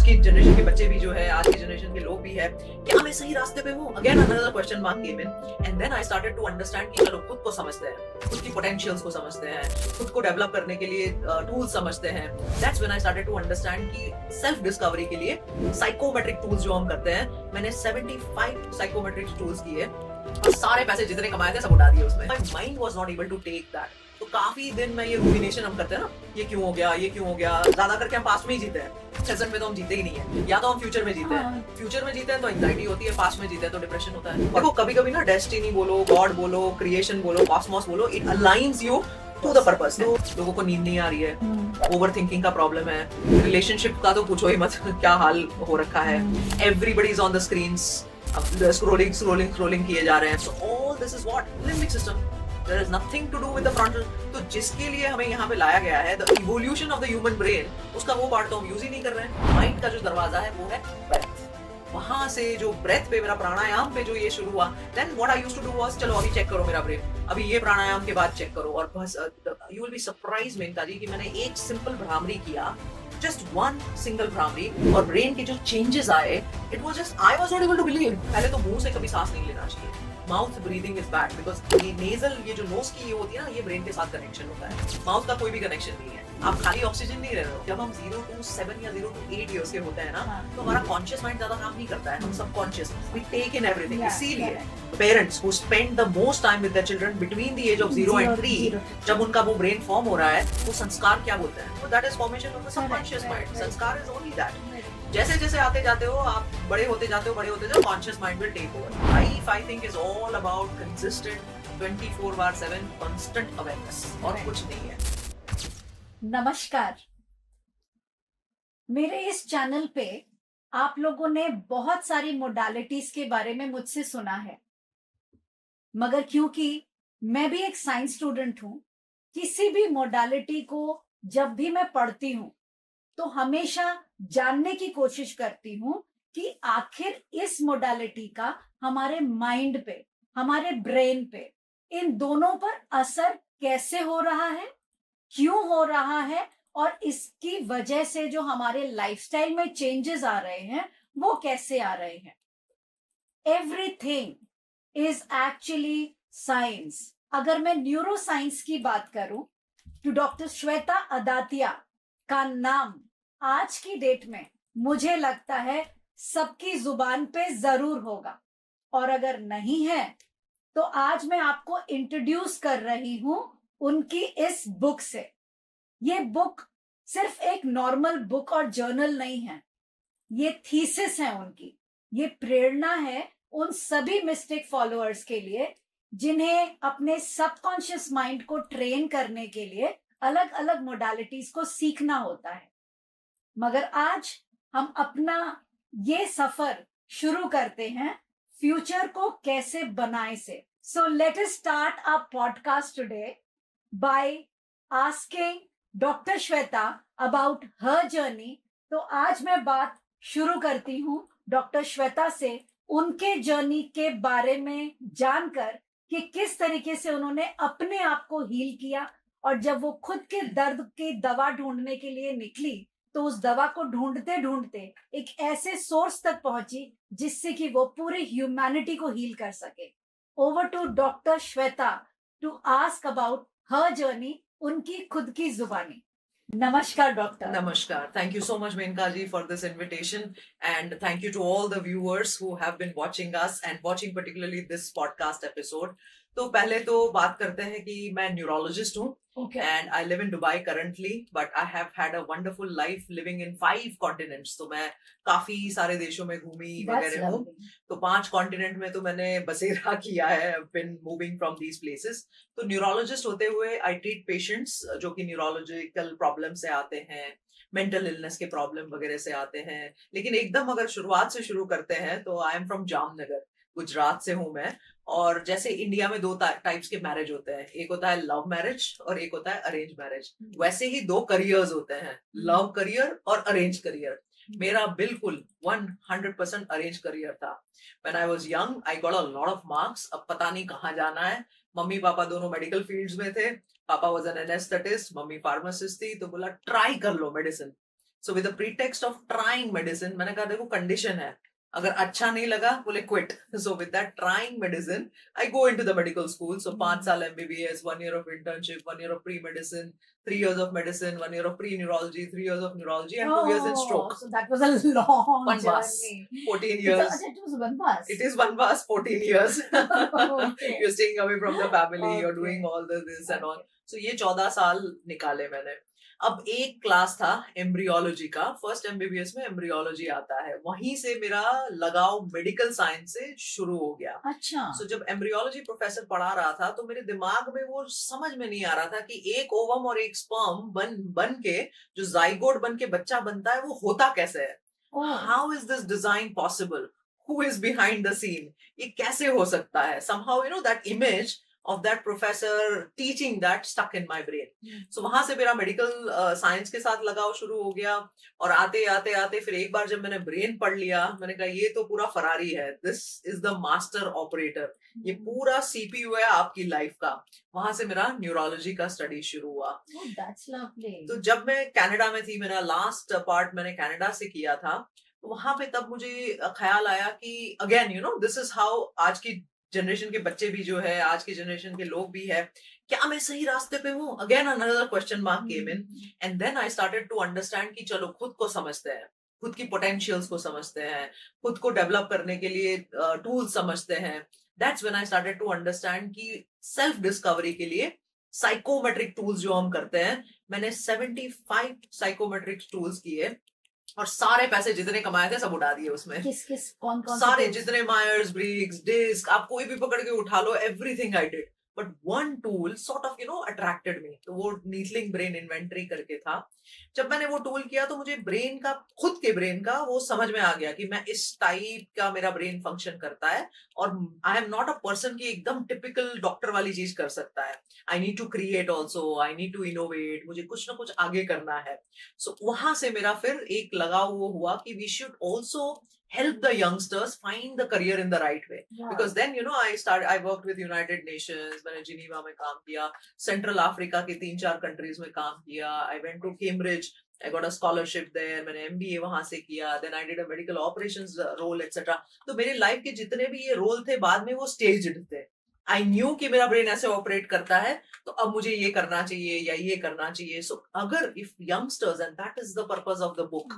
की जनरेशन के बच्चे भी जो है, आज की जनरेशन के लोग भी है, क्या मैं सही रास्ते पे हूँ? Again another question mark came in and then I started to understand कि चलो खुद को समझते हैं, खुद की पोटेंशियल्स को समझते हैं, खुद को डेवलप करने के लिए टूल्स समझते हैं. That's when I started to understand कि सेल्फ डिस्कवरी के लिए साइकोमेट्रिक टूल्स जो हम करते हैं, मैंने 75 साइकोमेट्रिक टूल्स किए और सारे पैसे जितने कमाए थे सब उड़ा दिए उसमें. My mind was not able to take that. तो काफी दिन में ये रूमिनेशन हम करते हैं ना, ये क्यों हो गया, ये क्यों हो गया. ज्यादा करके हम पास्ट में ही जीते हैं, प्रेजेंट में तो हम जीते ही नहीं है. या तो हम फ्यूचर में जीते हैं, फ्यूचर में जीते हैं तो एंजाइटी होती है, पास्ट में जीते हैं तो डिप्रेशन होता है. देखो कभी कभी ना डेस्टिनी बोलो, गॉड बोलो, क्रिएशन बोलो, कॉस्मोस बोलो, it aligns you to the purpose. तो लोगों को नींद नहीं आ रही है, ओवर थिंकिंग का प्रॉब्लम है, रिलेशनशिप का तो पूछो ही मत क्या हाल हो रखा है. Everybody is on the screens, scrolling किए जा रहे हैं. So all this is what limbic system. There is nothing to do with the frontal. तो जिसके लिए हमें यहाँ पे लाया गया है, the evolution of the human brain, उसका वो पार्ट तो हम यूज ही नहीं कर रहे हैं. माइंड का जो दरवाजा है वो है breath. वहां से जो ब्रेथ पे, मेरा प्राणायाम पे जो ये शुरू हुआ, then what I used to do was, चलो अभी चेक करो मेरा ब्रेन, अभी ये प्राणायाम के बाद चेक करो. और बस you will be surprised Maneka ji कि मैंने एक सिंपल भ्रामरी किया, just one single भ्रामरी, और ब्रेन के जो चेंजेस आए, it was just I was not able to believe. पहले तो मुंह से कभी सांस नहीं लेना चाहिए. Mouth breathing is bad because ये नेजल, ये जो नोज की ये होती है ना, ये ब्रेन के साथ कनेक्शन होता है. माउथ का कोई भी कनेक्शन नहीं है. आप खाली ऑक्सीजन नहीं ले रहे हो. जब हम 0 to 7 या 0 to 8 इयर्स के होते हैं ना, तो हमारा कॉन्शियस माइंड ज्यादा काम नहीं करता है. हम सब conscious, we take in everything. इसीलिए parents who spend the most time with their children between the age of 0 and 3, जब उनका वो ब्रेन फॉर्म हो रहा है, वो संस्कार क्या बोलते हैं, तो that is formation of the subconscious mind. संस्कार इज ओनली दैट. जैसे जैसे आते जाते हो, आप बड़े होते जाते हो, conscious mind will take over. Life I think is all about consistent 24/7 constant awareness, और कुछ नहीं है. नमस्कार. मेरे इस चैनल पे आप लोगों ने बहुत सारी मोडालिटीज के बारे में मुझसे सुना है, मगर क्योंकि मैं भी एक साइंस स्टूडेंट हूँ, किसी भी मोडालिटी को जब भी मैं पढ़ती हूँ तो हमेशा जानने की कोशिश करती हूँ कि आखिर इस मोडालिटी का हमारे माइंड पे, हमारे ब्रेन पे, इन दोनों पर असर कैसे हो रहा है, क्यों हो रहा है, और इसकी वजह से जो हमारे लाइफस्टाइल में चेंजेस आ रहे हैं वो कैसे आ रहे हैं. Everything is actually science. अगर मैं न्यूरो साइंस की बात करूं तो डॉक्टर श्वेता अदातिया का नाम आज की डेट में मुझे लगता है सबकी जुबान पे जरूर होगा, और अगर नहीं है तो आज मैं आपको इंट्रोड्यूस कर रही हूं उनकी इस बुक से. ये बुक सिर्फ एक नॉर्मल बुक और जर्नल नहीं है, ये थीसिस है उनकी. ये प्रेरणा है उन सभी मिस्टिक फॉलोअर्स के लिए जिन्हें अपने सबकॉन्शियस माइंड को ट्रेन करने के लिए अलग अलग मोडालिटीज को सीखना होता है. मगर आज हम अपना ये सफर शुरू करते हैं फ्यूचर को कैसे बनाए से. So let us start our podcast today by asking doctor Shweta about her journey. तो आज मैं बात शुरू करती हूँ डॉक्टर श्वेता से, उनके जर्नी के बारे में जानकर कि किस तरीके से उन्होंने अपने आप को हील किया, और जब वो खुद के दर्द की दवा ढूंढने के लिए निकली तो उस दवा को ढूंढते ढूंढते एक ऐसे सोर्स तक पहुंची जिससे कि वो पूरी ह्यूमैनिटी को हील कर सके. Over to doctor Shweta to ask about her journey, उनकी खुद की जुबानी. नमस्कार doctor. Namaskar. Thank you so much, Menka ji, for this invitation, and thank you to all the viewers who have been watching us and watching particularly this podcast episode. तो पहले तो बात करते हैं कि मैं न्यूरोलॉजिस्ट हूँ, and I live in Dubai currently, but I have had a wonderful life living in 5 continents. तो मैं काफी सारे देशों में घूमी वगैरह हूँ. तो 5 कॉन्टिनेंट में तो मैंने बसेरा किया है. I've been moving from these places. तो न्यूरोलॉजिस्ट होते हुए I treat patients जो कि न्यूरोलॉजिकल प्रॉब्लम से आते हैं, मेंटल इलनेस के प्रॉब्लम वगैरह से आते हैं. लेकिन एकदम अगर शुरुआत से शुरू करते हैं तो I am from Jamnagar, Gujarat से हूँ मैं. और जैसे इंडिया में 2 टाइप्स के मैरिज होते हैं, एक होता है लव मैरिज और एक होता है अरेंज मैरिज. वैसे ही 2 करियर्स होते हैं, लव करियर और अरेंज करियर. मेरा बिल्कुल 100% अरेंज करियर था. When I was young I got a lot of marks. अब पता नहीं कहाँ जाना है. मम्मी पापा दोनों मेडिकल फील्ड्स में थे. पापा वाज एन एनेस्थेटिस्ट, मम्मी फार्मासिस्ट थी. तो बोला ट्राई कर लो medicine. So with the pretext of trying medicine, मैंने कहा देखो कंडीशन है, अगर अच्छा नहीं लगा बोले quit. So with that trying medicine I go into the medical school. So 5 साल MBBS, 1 year of internship, 1 year of pre-medicine, 3 years of medicine, 1 year of pre-neurology, 3 years of neurology, and 2 years in stroke. So that was a long Vanvas. journey. 14 It's years. it was Vanvas. It is Vanvas, 14 years. Okay. You're staying away from the family, you're Okay. doing all this and all. Okay. So ये 14 साल निकाले मैंने. अब एक class था embryology का, first MBBS में embryology आता है, वहीं से मेरा लगाव मेडिकल साइंस से शुरू हो गया. अच्छा. सो जब एम्ब्रियोलॉजी प्रोफेसर पढ़ा रहा था तो मेरे दिमाग में वो समझ में नहीं आ रहा था कि एक ओवम और एक स्पर्म बन के जो जाइगोट बन के बच्चा बनता है वो होता कैसे है. How is this design possible, who is behind the scene, ये कैसे हो सकता है. somehow you know that image of that professor teaching that stuck in my brain. So वहां से मेरा मेडिकल साइंस के साथ लगाव शुरू हो गया. और आते आते आते फिर एक बार जब मैंने ब्रेन पढ़ लिया, मैंने कहा ये तो पूरा फरारी है, this is the master operator, ये पूरा सीपीयू है आपकी लाइफ का. वहां से मेरा न्यूरोलॉजी का स्टडी शुरू हुआ. That's lovely. तो जब मैं कनाडा में थी, मेरा लास्ट पार्ट मैंने कनाडा से किया था, वहां पे तब मुझे ख्याल आया कि again you know this is how आज की जनरेशन के बच्चे भी जो है, आज की जनरेशन के लोग भी है, क्या मैं सही रास्ते पे हूँ. Again another question mark came in. And then I started to understand कि चलो खुद को समझते हैं, खुद की पोटेंशियल्स को समझते हैं, खुद को डेवलप करने के लिए टूल्स समझते हैं. That's when I started to understand कि सेल्फ डिस्कवरी के लिए साइकोमेट्रिक टूल्स जो हम करते हैं, मैंने 75 साइकोमेट्रिक टूल्स किए और सारे पैसे जितने कमाए थे सब उड़ा दिए उसमें. किस कौन सारे जितने मायर्स ब्रिग्स डिस्क आप कोई भी पकड़ के उठा लो, everything I did. But one tool sort of you know attracted me. तो वो नीथलिंग ब्रेन इन्वेंटरी करके था. जब मैंने वो टूल किया तो मुझे ब्रेन का, खुद के ब्रेन का वो समझ में आ गया कि मैं इस टाइप का मेरा ब्रेन फंक्शन करता है. और I am not a person की एकदम टिपिकल डॉक्टर वाली चीज कर सकता है. I need to create also, I need to innovate, मुझे कुछ ना कुछ आगे करना है. सो वहां से मेरा फिर एक लगाव वो हुआ कि we should also help the youngsters find the career in the right way. Because then you know I worked with United Nations, मैंने जिनीवा में काम किया, सेंट्रल अफ्रीका के 3-4 कंट्रीज में काम किया. I went to Cambridge, I got a scholarship there, मैंने MBA वहां से किया. Then I did a medical operations role etc. तो मेरे लाइफ के जितने भी ये रोल थे बाद में वो स्टेज्ड थे. आई न्यू कि मेरा ब्रेन ऐसे ऑपरेट करता है, तो अब मुझे ये करना चाहिए या ये करना चाहिए. सो अगर if youngsters, and that is the purpose of the book,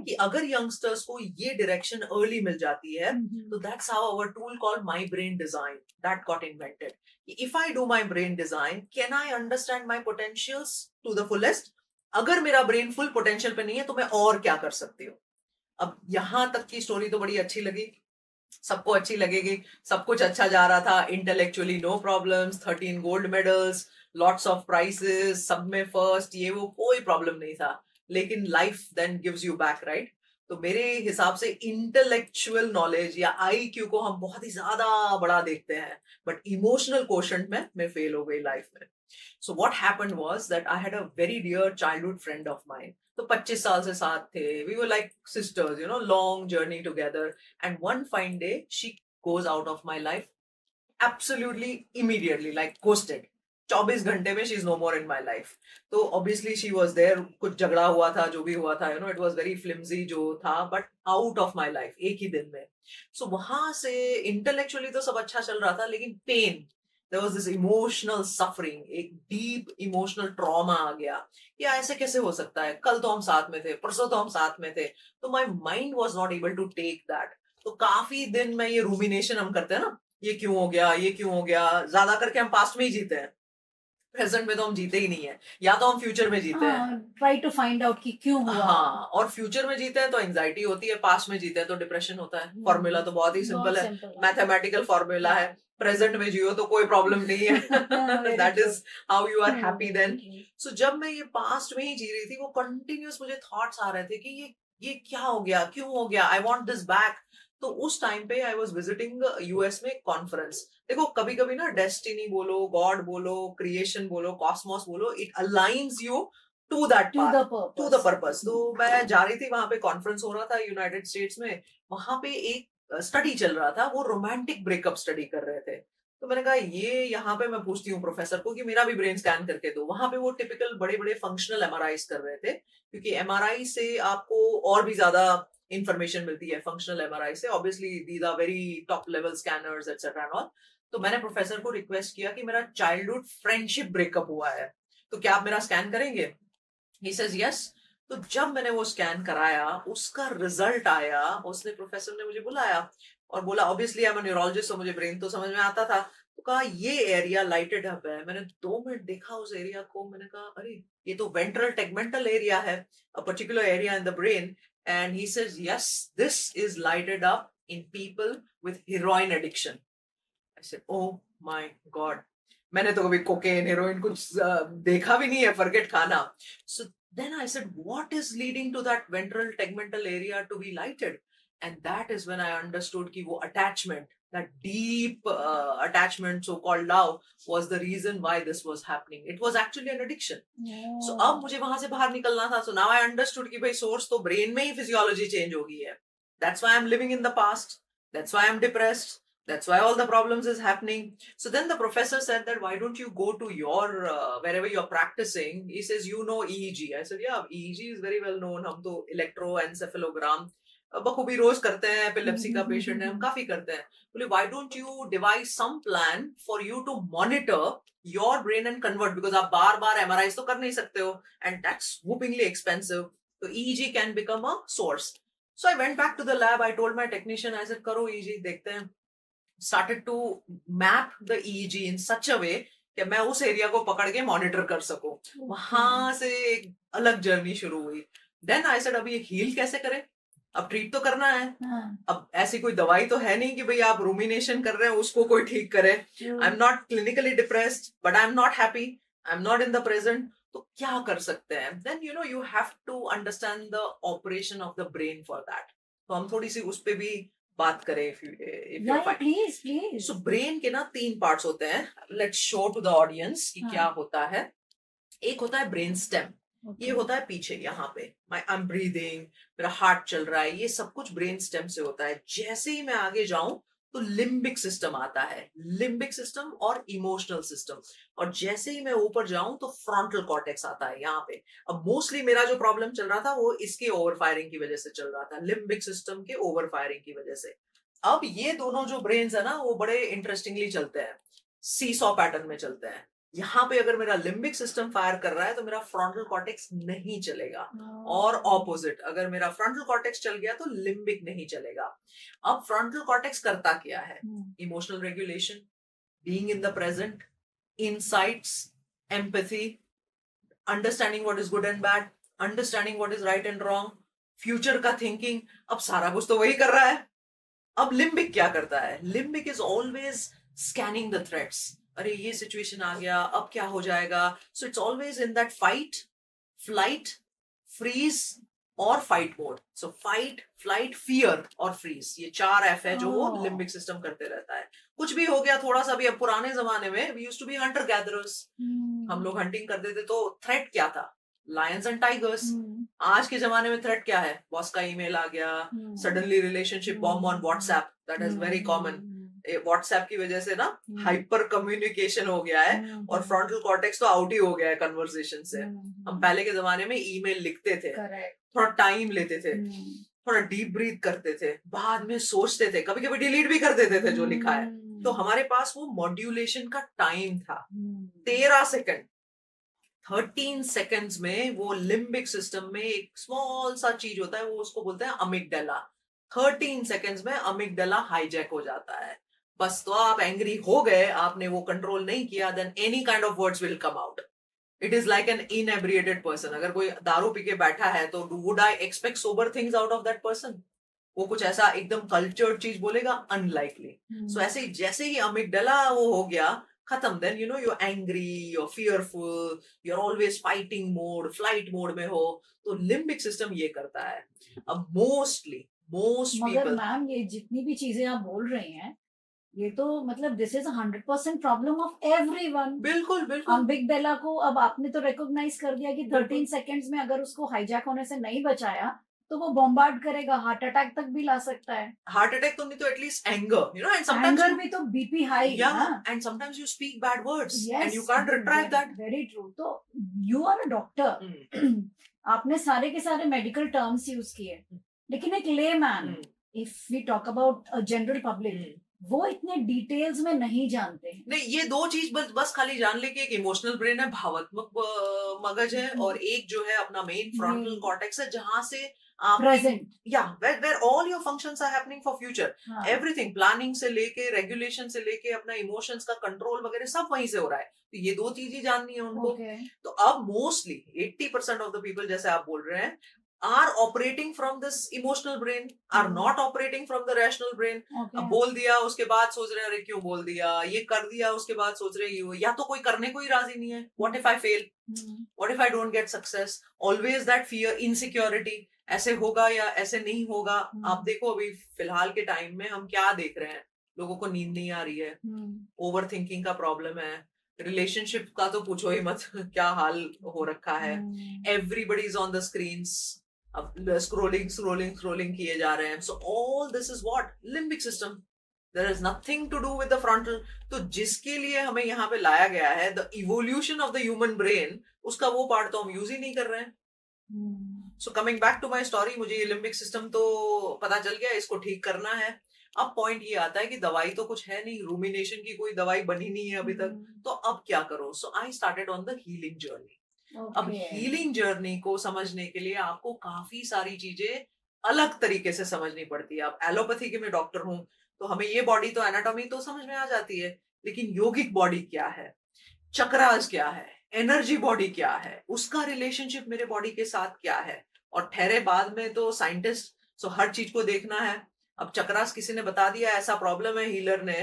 कि अगर यंगस्टर्स को ये डायरेक्शन अर्ली मिल जाती है, तो that's how our tool called my brain design that got invented. If I do my brain design, can I understand my potentials to the fullest. अगर मेरा brain full potential पे नहीं है तो मैं और क्या कर सकती हूँ. अब यहां तक की स्टोरी तो बड़ी अच्छी लगी, सबको अच्छी लगेगी, सब कुछ अच्छा जा रहा था. Intellectually no problems, 13 gold medals, lots of prizes, सब में फर्स्ट, ये वो कोई प्रॉब्लम नहीं था. लेकिन life then gives you back, right. तो मेरे हिसाब से इंटेलेक्चुअल नॉलेज या आईक्यू को हम बहुत ही ज्यादा बड़ा देखते हैं, बट इमोशनल क्वोशंट में मैं फेल हो गई लाइफ में. So what happened was that I had a very dear childhood friend of mine. तो 25 साल से साथ थे, we were like sisters, you know, long journey together. And one fine day she goes out of my life absolutely immediately, like ghosted. 24 घंटे में she is no more in my life. तो obviously she was there, कुछ झगड़ा हुआ था, जो भी हुआ था, you know, it was very flimsy जो था, but out of my life एक ही दिन में. सो वहां से इंटेलेक्चुअली तो सब अच्छा चल रहा था, लेकिन pain, there was this emotional suffering, एक deep emotional trauma आ गया. या ऐसे कैसे हो सकता है, कल तो हम साथ में थे, परसों तो हम साथ में थे. तो my mind was not able to take that. तो काफी दिन में ये rumination हम करते हैं ना, ये क्यों हो गया, ये क्यों हो गया. ज्यादा करके हम पास्ट में ही जीते हैं, प्रेजेंट में तो हम जीते ही नहीं है, या तो हम फ्यूचर में जीते हैं. ट्राई टू फाइंड आउट कि क्यों हुआ. हाँ, और फ्यूचर में जीते हैं तो एंजाइटी होती है, पास्ट में जीते हैं तो डिप्रेशन होता है. फॉर्मूला तो बहुत ही सिंपल है, मैथमेटिकल फॉर्मूला है. प्रेजेंट में जियो तो कोई प्रॉब्लम नहीं है. That is how you are happy then. So जब मैं ये पास्ट में ही जी रही थी, वो कंटिन्यूस मुझे थॉट्स आ रहे थे कि ये क्या हो गया, क्यों हो गया, आई वांट दिस बैक. तो उस टाइम पे आई वाज विजिटिंग यूएस में कॉन्फ्रेंस. देखो कभी कभी ना डेस्टिनी बोलो, गॉड बोलो, क्रिएशन बोलो, कॉस्मोस बोलो, it aligns you to that to the purpose. तो मैं जा रही थी, वहां पे कॉन्फ्रेंस हो रहा था यूनाइटेड स्टेट्स में. वहां पे एक स्टडी चल रहा था, वो रोमांटिक ब्रेकअप स्टडी कर रहे थे. तो मैंने कहा ये यहाँ पे मैं पूछती हूँ प्रोफेसर को कि मेरा भी ब्रेन स्कैन करके दो। वहां पे वो टिपिकल बड़े बड़े फंक्शनल एमआरआईज कर रहे थे, क्योंकि एमआरआई से आपको और भी ज्यादा इंफॉर्मेशन मिलती है फंक्शनल एमआरआई से। Obviously these are very top level scanners etcetera and all. तो मैंने प्रोफेसर को रिक्वेस्ट किया कि मेरा चाइल्डहुड फ्रेंडशिप ब्रेकअप हुआ है, तो क्या आप मेरा स्कैन करेंगे? He says yes. तो जब मैंने वो स्कैन कराया, उसका रिजल्ट आया, उसने प्रोफेसर ने मुझे बुलाया और बोला, ऑब्वियसली आई एम न्यूरोलॉजिस्ट, तो मुझे ब्रेन तो समझ में आता था। तो कहा ये एरिया लाइटेड अप है। मैंने 2 मिनट देखा उस एरिया को, मैंने कहा अरे ये तो वेंट्रल टेगमेंटल एरिया है, a particular area in the brain. And he says yes, this is lighted up in people with heroin addiction. I said oh my God, मैंने तो कभी कोकेन हेरोइन कुछ देखा भी नहीं है, फॉरगेट खाना। So then I said what is leading to that ventral tegmental area to be lighted? And that is when I understood कि वो attachment, that deep attachment, so called love, was the reason why this was happening. It was actually an addiction. So अब मुझे वहां से बाहर निकलना था. So now I understood कि भाई सोर्स तो ब्रेन में ही फिजियोलॉजी चेंज हो गई है. That's why I'm living in the past. That's why I'm depressed. That's why all the problems is happening. So then the professor said that why don't you go to your wherever you're practicing. He says you know EEG. I said yeah, EEG is very well known. हम तो electroencephalogram बखूबी रोज करते हैं. Epilepsy का patient है, हम काफी करते हैं. बोले why don't you devise some plan for you to monitor your brain and convert, because आप बार बार MRIs तो कर नहीं सकते हो and that's whoopingly expensive. So EEG can become a source. So I went back to the lab. I told my technician, I said करो EEG देखते हैं. Started to map the EEG in such a way कि मैं उस area को पकड़ के monitor कर सकूं. वहां से एक अलग जर्नी शुरू हुई. देन आई सेड अब ये हील कैसे करें? अब ट्रीट तो करना है. अब ऐसी कोई दवाई तो है नहीं कि भाई आप रूमिनेशन कर रहे हैं उसको कोई ठीक करे. I am not clinically depressed but I am not happy, I am not in the present. तो क्या कर सकते हैं? Then you have to understand the operation of the brain for that. तो हम थोड़ी सी उस पे भी बात करें if you're fine. Please So brain के ना 3 पार्ट्स होते हैं. Let's show to the audience कि क्या होता है. एक होता है ब्रेन स्टेम. ये होता है पीछे यहाँ पे. आई एम ब्रीदिंग, मेरा हार्ट चल रहा है, ये सब कुछ ब्रेन स्टेम से होता है. जैसे ही मैं आगे जाऊं तो लिम्बिक सिस्टम आता है. लिम्बिक सिस्टम और इमोशनल सिस्टम. और जैसे ही मैं ऊपर जाऊं तो फ्रंटल कॉर्टेक्स आता है यहाँ पे. अब मोस्टली मेरा जो प्रॉब्लम चल रहा था वो इसके ओवरफायरिंग की वजह से चल रहा था, लिम्बिक सिस्टम के ओवरफायरिंग की वजह से. अब ये दोनों जो ब्रेन्स है ना वो बड़े इंटरेस्टिंगली चलते हैं, सीसॉ पैटर्न में चलते हैं. यहाँ पे अगर मेरा लिम्बिक सिस्टम फायर कर रहा है तो मेरा फ्रंटल कॉर्टेक्स नहीं चलेगा. और ऑपोजिट, अगर मेरा फ्रंटल कॉर्टेक्स चल गया तो लिम्बिक नहीं चलेगा. अब फ्रंटल कॉर्टेक्स करता क्या है? Emotional regulation, being in the present, insights, empathy, understanding what is good and bad, understanding what is right and wrong, future का थिंकिंग. अब सारा कुछ तो वही कर रहा है. अब लिम्बिक क्या करता है? Limbic is always scanning the threats. अरे ये सिचुएशन आ गया, अब क्या हो जाएगा? So it's always in that fight, flight, freeze और fight mode. So fight, flight, fear और फ्रीज, ये 4 एफ है जो वो लिम्बिक सिस्टम करते रहता है. कुछ भी हो गया थोड़ा सा भी. अब पुराने जमाने में we used to be hunter gatherers. हम लोग हंटिंग करते थे तो थ्रेट क्या था? Lions and tigers. आज के जमाने में थ्रेट क्या है? बॉस का ईमेल आ गया, suddenly relationship bomb on WhatsApp. That is very common. WhatsApp की वजह से ना हाइपर कम्युनिकेशन हो गया है और फ्रंटल कॉर्टेक्स तो आउट ही हो गया है कन्वर्सेशन से. हम पहले के जमाने में ईमेल लिखते थे, थोड़ा टाइम लेते थे, थोड़ा डीप ब्रीथ करते थे, बाद में सोचते थे, कभी कभी डिलीट भी कर देते थे जो लिखा है. तो हमारे पास वो मॉड्यूलेशन का टाइम था 13 सेकंड. 13 सेकंड्स में वो लिम्बिक सिस्टम में एक स्मॉल सा चीज होता है, वो उसको बोलते हैं अमिगडाला. 13 सेकंड्स में अमिगडाला हाईजैक हो जाता है. बस तो आप एंग्री हो गए, आपने वो कंट्रोल नहीं किया, then any kind of words will come out. It is like an inebriated person. अगर कोई दारू पी के बैठा है तो would I expect sober things out of that person? वो कुछ ऐसा एकदम कल्चर्ड चीज बोलेगा? अनलाइकली. सो ऐसे ही जैसे ही अमिगडाला वो हो गया खत्म, then you're angry, you're fearful, you're always fighting mode, flight mode में हो. तो लिम्बिक सिस्टम ये करता है. अब most मगर people. मैम ये जितनी भी चीजें आप बोल रही हैं ये तो मतलब this is 100% problem of everyone. बिल्कुल बिल्कुल. अमिगडाला को अब आपने तो रिकॉग्नाइज कर दिया कि 13 सेकंड्स में अगर उसको हाईजैक होने से नहीं बचाया तो वो बॉम्बार्ड करेगा, हार्ट अटैक तक भी ला सकता है. हार्ट अटैक तो नहीं तो at least anger, and sometimes anger भी तो BP high. And sometimes you speak bad words and yes, you can't retrieve that. Very true. तो यू आर अ डॉक्टर, आपने सारे के सारे मेडिकल टर्म्स यूज किए, लेकिन एक layman, if we talk about a general public, वो इतने डिटेल्स में नहीं जानते हैं. नहीं, ये दो चीज बस खाली जान ले कि एक इमोशनल ब्रेन है, भावात्मक मगज है, और एक जो है अपना मेन फ्रंटल कॉर्टेक्स है, जहां से आप present, where all your functions are happening for future. Everything, planning से लेके रेगुलेशन से लेके अपना इमोशंस का कंट्रोल वगैरह सब वहीं से हो रहा है. तो ये दो चीज ही जाननी है उनको. तो अब मोस्टली 80% ऑफ द पीपल, जैसे आप बोल रहे हैं, are operating from this emotional brain, are not operating from the rational brain. अब बोल दिया उसके बाद सोच रहे हैं अरे क्यों बोल दिया, ये कर दिया उसके बाद सोच रहे हैं या तो कोई करने को ही राजी नहीं है. What if I fail? What if I don't get success? Always that fear, insecurity. ऐसे होगा या ऐसे नहीं होगा. आप देखो अभी फिलहाल के टाइम में हम क्या देख रहे हैं, लोगों को नींद नहीं आ रही है, ओवर थिंकिंग का प्रॉब्लम है, रिलेशनशिप का तो पूछो ही मत क्या हाल हो रखा है. Everybody is on the screens, अब स्क्रोलिंग किए जा रहे हैं. So all this is what limbic system. There is nothing to do with the frontal. तो जिसके लिए हमें यहाँ पे लाया गया है, the evolution of the human brain, उसका वो पार्ट तो हम यूज ही नहीं कर रहे हैं. So coming back to my story, मुझे ये लिम्बिक सिस्टम तो पता चल गया, इसको ठीक करना है. अब पॉइंट ये आता है कि दवाई तो कुछ है नहीं, रूमिनेशन की कोई दवाई बनी नहीं है अभी तक, तो अब क्या करो. So I started on the healing journey. अब हीलिंग जर्नी को समझने के लिए आपको काफी सारी चीजें अलग तरीके से समझनी पड़ती है. अब एलोपैथी के मैं डॉक्टर हूं, तो हमें ये बॉडी तो एनाटॉमी तो समझ में आ जाती है, लेकिन योगिक बॉडी क्या है, चक्रास क्या है, एनर्जी बॉडी क्या है, उसका रिलेशनशिप मेरे बॉडी के साथ क्या है, और ठहरे बाद में तो साइंटिस्ट, सो हर चीज को देखना है. अब चक्रास किसी ने बता दिया ऐसा प्रॉब्लम है हीलर ने,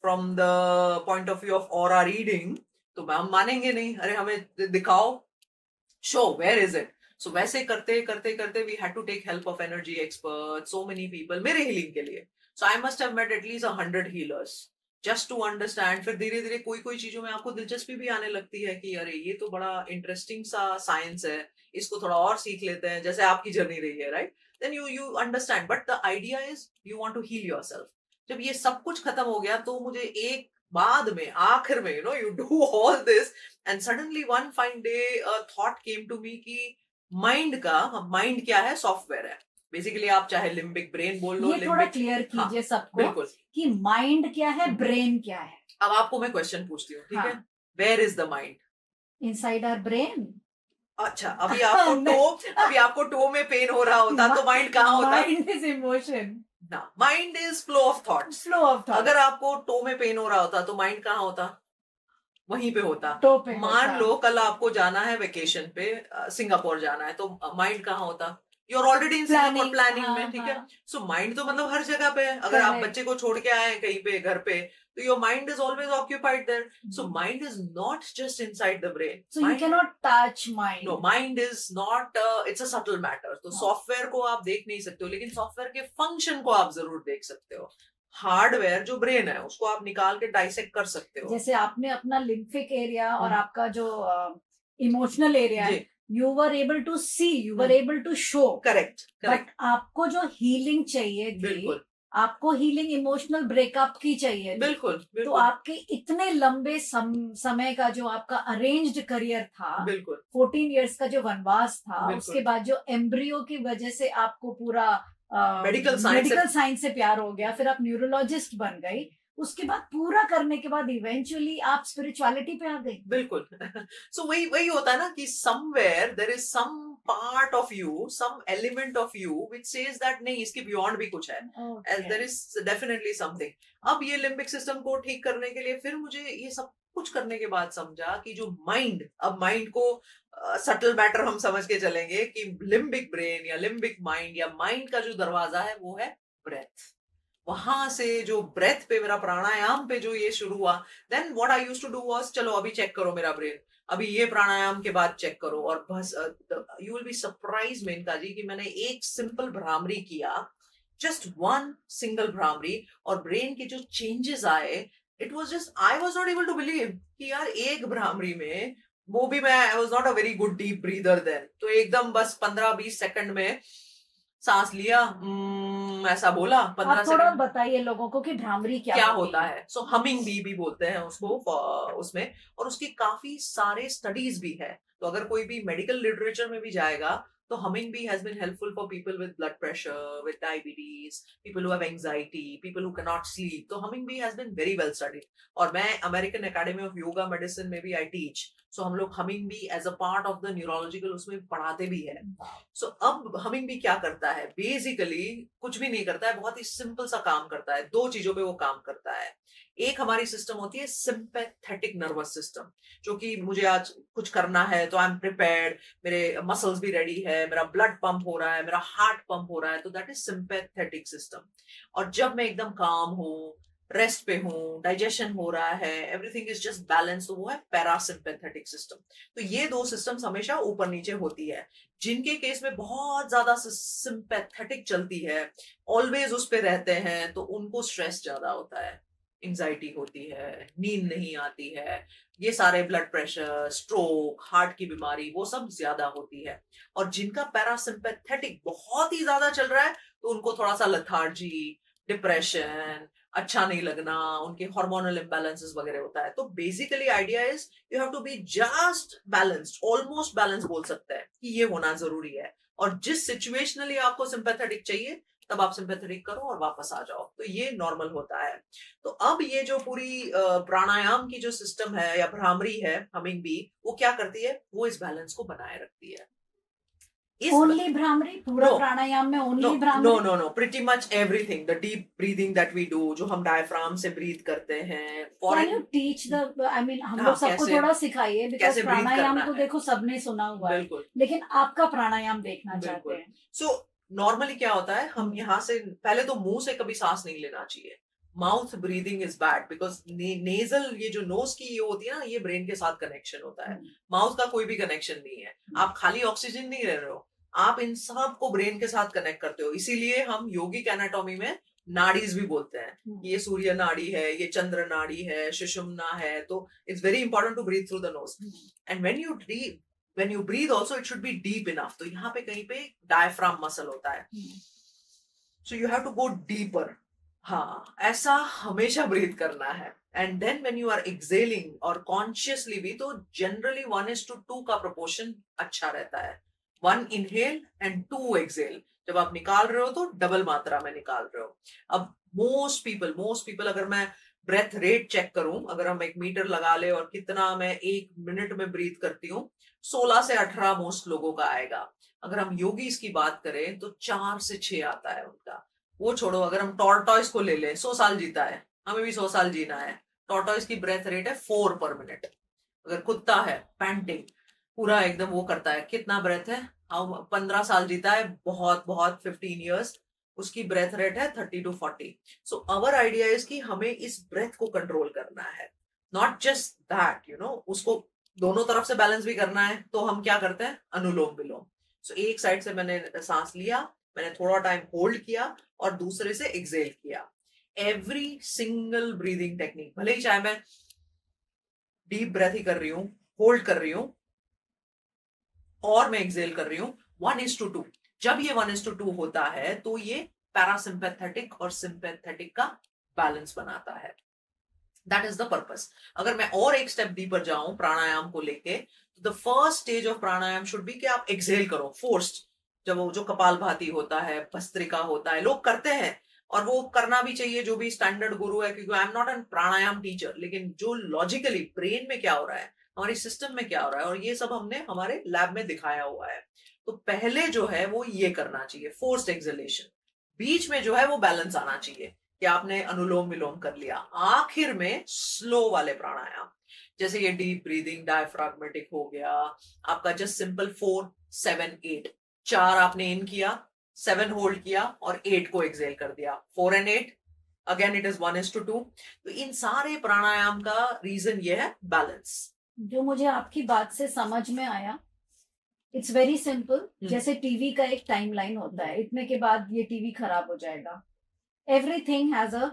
from the point of view of aura reading, तो हम मानेंगे नहीं. अरे हमें दिखाओ, show where is it. So वैसे करते करते करते we had to take help of energy expert, so many people मेरे हीलिंग के लिए. So I must have met at least 100 healers just to understand. फिर धीरे धीरे कोई चीजों में आपको दिलचस्पी भी आने लगती है कि अरे ये तो बड़ा इंटरेस्टिंग सा साइंस है, इसको थोड़ा और सीख लेते हैं, जैसे आपकी जर्नी रही है, right. Then you understand, but the idea is you want to heal yourself. जब ये सब कुछ खत्म हो गया तो मुझे एक बाद में आखिर में you do all this and suddenly one fine day a thought came to me कि माइंड क्या है, सॉफ्टवेयर है बेसिकली. आप चाहे लिम्बिक ब्रेन बोल लो, ये थोड़ा क्लियर कीजिए सबको. बिल्कुल, कि माइंड क्या है, ब्रेन क्या है. अब आपको मैं क्वेश्चन पूछती हूँ, ठीक है. Where is the mind? Inside our brain. अच्छा, अभी आपको टो में पेन हो रहा होता तो माइंड कहाँ होता? Mind is emotion. ना, mind is flow of thoughts. अगर आपको टो में पेन हो रहा होता तो माइंड कहाँ होता? वहीं पे होता. मान लो कल आपको जाना है वेकेशन पे, सिंगापुर जाना है, तो माइंड कहाँ होता? You are already in Singapore planning में, ठीक है. सो माइंड तो मतलब हर जगह पे है. अगर आप बच्चे को छोड़ के आए हैं कहीं पे घर पे, तो your mind is always occupied there. So mind is not just inside the brain. So you can not touch mind. No, mind is not, it's a subtle matter. तो सॉफ्टवेयर को आप देख नहीं सकते हो, लेकिन सॉफ्टवेयर के फंक्शन को आप जरूर देख सकते हो. हार्डवेयर जो ब्रेन है उसको आप निकाल के डाइसेक्ट कर सकते हो. जैसे आपने अपना लिम्फिक एरिया और आपका जो इमोशनल एरिया है, you were able to see, you were able to show. Correct. But आपको जो हीलिंग चाहिए थी, आपको हीलिंग इमोशनल ब्रेकअप की चाहिए थी. बिल्कुल. तो आपके इतने लंबे समय का जो आपका अरेंज्ड करियर था, 14 इयर्स का जो वनवास था, उसके बाद जो एम्ब्रियो की वजह से आपको पूरा मेडिकल साइंस से प्यार हो गया, फिर आप न्यूरोलॉजिस्ट बन गई, उसके बाद पूरा करने के बाद इवेंचुअली आप स्पिरिचुअलिटी पे आ गई. बिल्कुल. सो वही होता है ना कि somewhere there is some part of you, some element of you which says that नहीं, इसके बियॉन्ड भी कुछ है. There is definitely something. अब ये लिम्बिक सिस्टम को ठीक करने के लिए फिर मुझे ये सब कुछ करने के बाद समझा कि जो माइंड, अब माइंड को सटल मैटर हम समझ के चलेंगे कि लिम्बिक ब्रेन या लिम्बिक माइंड या माइंड का जो दरवाजा है वो है ब्रेथ. वहां से जो ब्रेथ पे, मेरा प्राणायाम पे जो ये शुरू हुआ, then what I used to do was, चलो अभी चेक करो मेरा ब्रेन, अभी ये प्राणायाम के बाद चेक करो. और बस you will be surprise Menka ji कि मैंने एक सिंपल भ्रामरी किया, जस्ट वन सिंगल भ्रामरी, और ब्रेन के जो चेंजेस आए, it was just, I was not able to believe कि यार एक भ्रामरी में, वो भी मैं, I was not a very good deep breather then, तो एकदम बस 15-20 सेकंड में सांस लिया, ऐसा बोला 15 आप थोड़ा सेकंड। बताइए लोगों को कि भ्रामरी क्या क्या होती होता है? सो हमिंग बी भी बोलते हैं उसको उसमें, और उसकी काफी सारे स्टडीज भी है। तो अगर कोई भी मेडिकल लिटरेचर में भी जाएगा तो humming bee has been helpful for people with blood pressure, with diabetes, people who have anxiety, people who can not sleep. तो humming bee has been very well studied. और मैं American Academy of yoga medicine में भी I teach. So हम लोग humming bee as a part of the neurological उसमें पढ़ाते भी है। सो अब हमिंग बी क्या करता है? बेसिकली कुछ भी नहीं करता है, बहुत ही सिंपल सा काम करता है। दो चीजों पे वो काम करता है। एक हमारी सिस्टम होती है सिंपैथेटिक नर्वस सिस्टम, जो कि मुझे आज कुछ करना है तो आई एम प्रिपेयर्ड, मेरे मसल्स भी रेडी है, मेरा ब्लड पंप हो रहा है, मेरा हार्ट पंप हो रहा है, तो दैट इज सिंपैथेटिक सिस्टम। और जब मैं एकदम काम हूँ, रेस्ट पे हूँ, डाइजेशन हो रहा है, एवरीथिंग इज जस्ट बैलेंस, तो वो है पैरासिम्पैथेटिक सिस्टम। तो ये दो सिस्टम्स हमेशा ऊपर नीचे होती है। जिनके केस में बहुत ज्यादा सिंपैथेटिक चलती है, ऑलवेज उस पे रहते हैं, तो उनको स्ट्रेस ज्यादा होता है, एंजाइटी होती है, नींद नहीं आती है, ये सारे ब्लड प्रेशर, स्ट्रोक, हार्ट की बीमारी, वो सब ज्यादा होती है। और जिनका पैरासिम्पैथेटिक बहुत ही ज्यादा चल रहा है, तो उनको थोड़ा सा लेथार्जी, डिप्रेशन, अच्छा नहीं लगना, उनके हार्मोनल इम्बैलेंसेस वगैरह होता है। तो basically idea is you have to be just balanced, almost balance बोल सकते हैं कि ये होना जरूरी है। और जिस सिचुएशनली आपको सिंपैथेटिक चाहिए, तब आप सिंपैथेटिक करो और वापस आ जाओ, तो ये नॉर्मल होता है। तो अब ये जो पूरी प्राणायाम की जो सिस्टम है या भ्रामरी है हमिंग बी, वो क्या करती है? वो इस बैलेंस को बनाए रखती है। इस ओनली भ्रामरी पूरा नो प्राणायाम में no only no Bhramari? No no, pretty much everything, the deep breathing that we do, जो हम डायफ्राम से ब्रीथ करते हैं, can you foreign. Teach the I mean हम हाँ, लोग सबको कैसे थोड़ा सिखाइए, बिकॉज कैसे ब्रीथ प्राणायाम करना तो है। देखो सबने सुना हुआ है, बिल्कुल लेकिन आपका प्राणायाम देखना चाहते बिल्कुल। हैं। सो नॉर्मली क्या होता है, हम यहाँ से पहले तो मुंह से कभी सांस नहीं लेना चाहिए। Mouth breathing is bad because nasal, ये जो नोज की ये होती है ना, ये ब्रेन के साथ कनेक्शन होता है। माउथ का कोई भी कनेक्शन नहीं है। आप खाली ऑक्सीजन नहीं ले रहे हो, आप इन सब को ब्रेन के साथ कनेक्ट करते हो। इसीलिए हम योगिक एनाटॉमी में नाड़ीज भी बोलते हैं। ये सूर्य नाड़ी है, ये चंद्र नाड़ी है, सुषुम्ना है। तो it's very important to breathe through the nose. And when you breathe also it should be deep enough, तो यहाँ पे कहीं पे डायफ्राम मसल होता है, so you have to go deeper। हाँ, ऐसा हमेशा ब्रीथ करना है। And then when you are exhaling और कॉन्शियसली भी, तो जनरली 1:2 का प्रोपोर्शन अच्छा रहता है। 1 इनहेल एंड 2 एक्सेल। जब आप निकाल रहे हो तो डबल मात्रा में निकाल रहे हो। अब मोस्ट पीपल अगर मैं ब्रेथ रेट चेक करूं, अगर हम एक मीटर लगा ले और कितना मैं 1 मिनट में ब्रीथ करती हूँ, 16 से 18 मोस्ट लोगों का आएगा। अगर हम योगीज की बात करें तो 4 से 6 आता है उनका। वो छोड़ो, अगर हम टॉर्टॉइस को ले लें, 100 साल जीता है, हमें भी 100 साल जीना है। टॉर्टॉइस की ब्रेथ रेट है 4 पर मिनट। अगर कुत्ता है, पैंटिंग पूरा एकदम वो करता है, कितना ब्रेथ है? हम 15 साल जीता है, बहुत बहुत 15 ईयर्स, उसकी ब्रेथ रेट है 30 to 40। So our idea is कि हमें इस ब्रेथ को कंट्रोल करना है, नॉट जस्ट दैट उसको दोनों तरफ से बैलेंस भी करना है। तो हम क्या करते हैं? अनुलोम विलोम। सो एक साइड से मैंने सांस लिया, मैंने थोड़ा टाइम होल्ड किया और दूसरे से एक्सेल किया। एवरी सिंगल ब्रीदिंग टेक्निक, भले ही चाहे मैं डीप ब्रेथ ही कर रही हूँ, होल्ड कर रही हूँ और मैं एक्सेल कर रही हूँ, 1:2। जब ये 1:2 होता है तो ये पैरासिम्पैथेटिक और सिंपैथेटिक का बैलेंस बनाता है। That is the purpose. अगर मैं और एक स्टेप डीपर जाऊं प्राणायाम को लेके, तो the first stage of pranayama should be कि आप एक्सेल करो फोर्स्ड। जब वो जो कपालभाति होता है, भस्त्रिका होता है, लोग करते हैं और वो करना भी चाहिए, जो भी स्टैंडर्ड गुरु है, क्योंकि आई am not an pranayama teacher. लेकिन जो लॉजिकली ब्रेन में क्या हो रहा है, हमारी सिस्टम में क्या हो रहा है, और ये सब हमने हमारे लैब में दिखाया हुआ है। तो पहले जो है वो ये करना चाहिए, फोर्स्ड एक्सलेशन। बीच में जो है वो बैलेंस आना चाहिए कि आपने अनुलोम विलोम कर लिया। आखिर में स्लो वाले प्राणायाम, जैसे ये डीप ब्रीदिंग, डायफ्राग्मेटिक हो गया आपका, जस्ट सिंपल 4 7 8। 4 आपने इन किया, 7 होल्ड किया और 8 को एक्सेल कर दिया, 4 and 8। Again it is 1:2। तो इन सारे प्राणायाम का रीजन ये है, बैलेंस। जो मुझे आपकी बात से समझ में आया, इट्स वेरी सिंपल। जैसे टीवी का एक टाइमलाइन होता है, इतने के बाद ये टीवी खराब हो जाएगा। Everything has a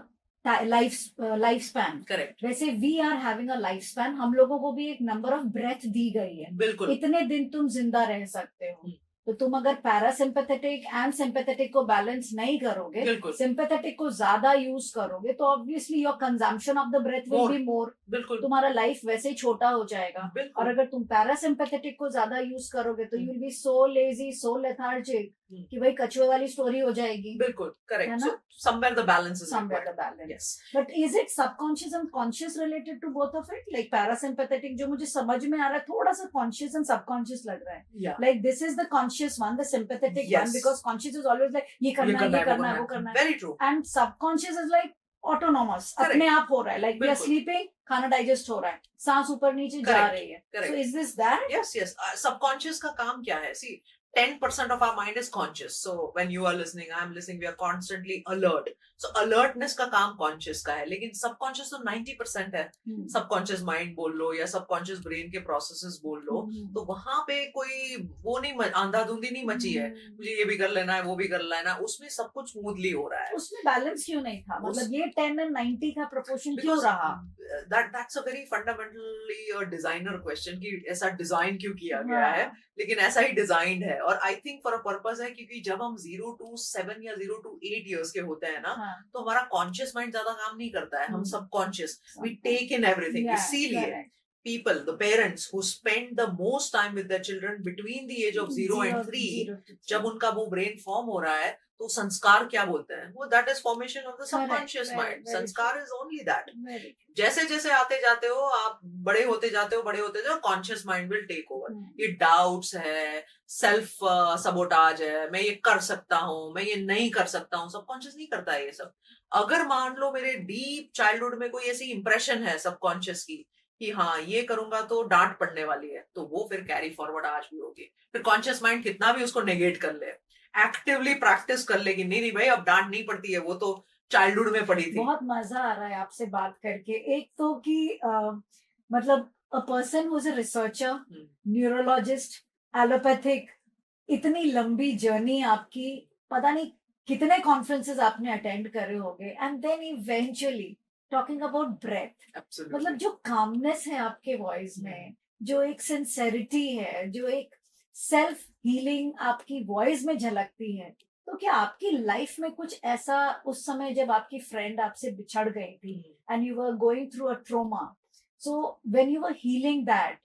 life span. Correct, वैसे we are having a life span. हम लोगों को भी एक नंबर ऑफ ब्रेथ दी गई है, बिल्कुल इतने दिन तुम जिंदा रह सकते हो। तो तुम अगर पैरासिम्पैथेटिक एंड सिंपैथेटिक को बैलेंस नहीं करोगे, बिल्कुल सिंपैथेटिक को ज्यादा यूज करोगे, तो obviously your consumption of the breath will More. Be more, बिल्कुल तुम्हारा लाइफ वैसे ही छोटा हो जाएगा. और बिल्कुल अगर तुम पैरासिम्पैथेटिक को ज्यादा यूज करोगे तो you will be so lazy, so lethargic hmm. कि भाई कछुए वाली स्टोरी हो जाएगी. बिल्कुल है करेक्ट. ना? So somewhere the balance is Somewhere required. the balance. Yes. But is it subconscious and conscious related to both of it? Like parasympathetic जो मुझे समझ में आ रहा है, थोड़ा सा conscious and subconscious लग रहा है. Yeah. Like this is the conscious one, the sympathetic Yes. one, because conscious is always like ये ये करना है, करना ये है, करना है, वो करना है. Very true. And subconscious is like autonomous, Correct. अपने आप हो रहा है. Like we are बिल्कुल. sleeping, खाना digest हो रहा है, सांस ऊपर नीचे जा Correct. रही है. Correct. So is this that? Yes, yes. Subconscious का काम क्या है? See, 10% of our mind is conscious. So when you are listening, I am listening, we are constantly alert. So alertness का काम conscious का है, लेकिन subconscious तो 90% है. Subconscious mind बोल लो या subconscious brain के processes बोल लो, तो वहां पे कोई वो नहीं, अंधाधुंधी नहीं मची है. मुझे ये भी कर लेना है, वो भी कर लेना है. उसमें सब कुछ स्मूथली हो रहा है. उसमें बैलेंस क्यों नहीं था? मतलब ये 10 and 90 का proportion क्यों Because रहा? that's a very fundamentally a designer question कि ऐसा डिजाइन क्यों किया गया है, लेकिन ऐसा ही डिजाइंड है. और I think for a purpose है, क्योंकि जब हम 0 to 7 या 0 to 8 इयर्स के होते हैं ना, तो हमारा कॉन्शियस माइंड ज्यादा काम नहीं करता है. हम subconscious, we take in everything. इसीलिए people, the parents who spend the most time with their children between the age of 0 and 3, जब उनका वो brain form हो रहा है, तो संस्कार क्या बोलते हैं वो, that is formation of the subconscious mind. संस्कार is only that. जैसे जैसे आते जाते हो आप, बड़े होते जाते हो, conscious mind will take over. ये डाउट्स है, सेल्फ सबोटाज है, मैं ये कर सकता हूँ, मैं ये नहीं कर सकता हूँ, सबकॉन्शियस नहीं करता है ये सब. अगर मान लो मेरे डीप चाइल्डहुड में कोई ऐसी इंप्रेशन है सबकॉन्शियस की कि हाँ ये करूंगा तो डांट पड़ने वाली है, तो वो फिर कैरी फॉरवर्ड आज भी होगी. फिर कॉन्शियस माइंड कितना भी उसको नेगेट कर ले, एक्टिवली प्रैक्टिस कर लेगी, नहीं भाई अब डांट नहीं पड़ती है, वो तो चाइल्डहुड में पड़ी थी. बहुत मजा आ रहा है आपसे बात करके. एक तो कि मतलब a person who is a researcher, neurologist, allopathic, इतनी लंबी जर्नी आपकी, पता नहीं कितने कॉन्फ्रेंसेस आपने अटेंड करे होंगे, and then eventually talking about breath. मतलब जो कामनेस है आपके वॉइस में, जो एक सिंसेरिटी है, जो एक सेल्फ हीलिंग आपकी वॉइस में झलकती है, तो क्या आपकी लाइफ में कुछ ऐसा उस समय जब आपकी फ्रेंड आपसे बिछड़ गई थी and you were going through a trauma, so when you were healing that,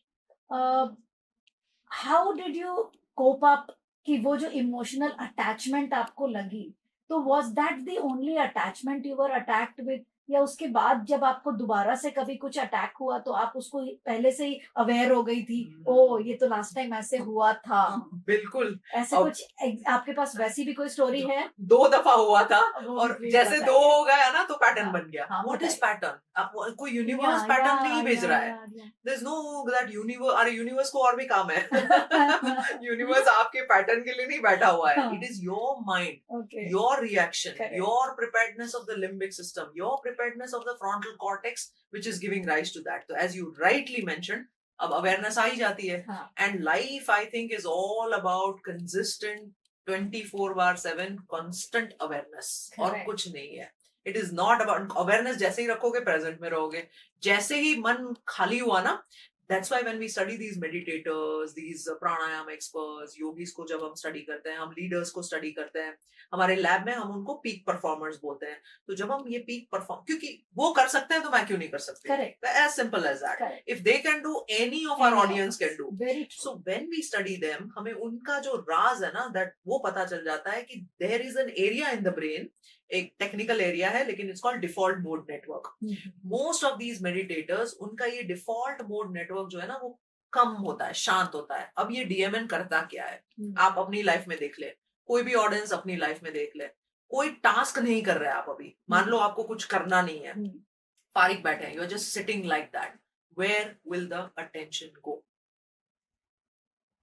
how did you cope up? कि वो जो इमोशनल अटैचमेंट आपको लगी, तो was that the only attachment you were attacked with, या उसके बाद जब आपको दोबारा से कभी कुछ अटैक हुआ तो आप उसको पहले से ही अवेयर हो गई थी, ओ ये तो लास्ट टाइम ऐसे हुआ था? बिल्कुल. ऐसे कुछ आपके पास वैसी भी कोई स्टोरी है? 2 दफा हुआ था और please जैसे बताइए. 2 हो गया ना तो पैटर्न हाँ, बन गया. हाँ, व्हाट इज बताइए. पैटर्न? कोई यूनिवर्स पैटर्न नहीं भेज रहा है. There is no that universe, अरे यूनिवर्स को और भी काम है. यूनिवर्स आपके पैटर्न के लिए नहीं बैठा हुआ है. It is your mind, your reaction, your preparedness of the limbic system, your preparedness of the frontal cortex which is giving rise to that. So as you rightly mentioned, अब awareness आ ही जाती है. And life I think is all about consistent 24/7 constant awareness, और कुछ नहीं है. It is not about awareness. जैसे ही रखोगे present में रहोगे, जैसे ही मन खाली हुआ ना, that's why when we study these meditators, these pranayam experts, yogis को जब हम स्टडी करते हैं, हम लीडर्स को स्टडी करते हैं, हमारे लैब में हम उनको पीक परफॉर्मर्स बोलते हैं. तो जब हम ये पीक परफॉर्म, क्योंकि वो कर सकते हैं तो मैं क्यों नहीं कर सकती? Correct. As simple as that. Correct. If they can do, any of our audience can do. Very true. So when we study them, हमें उनका जो राज है ना, that वो पता चल जाता है कि there is an area in the brain, एक टेक्निकल एरिया है, लेकिन it's called default mode network. Most of these meditators, उनका ये डिफॉल्ट मोड नेटवर्क जो है ना, वो कम होता है, शांत होता है. अब ये डीएमएन करता क्या है, आप अपनी लाइफ में देख ले, कोई भी ऑडियंस अपनी लाइफ में देख ले. कोई टास्क नहीं कर रहे आप अभी, मान लो आपको कुछ करना नहीं है, फारिग बैठे हैं, you are just sitting like that, where will the attention go?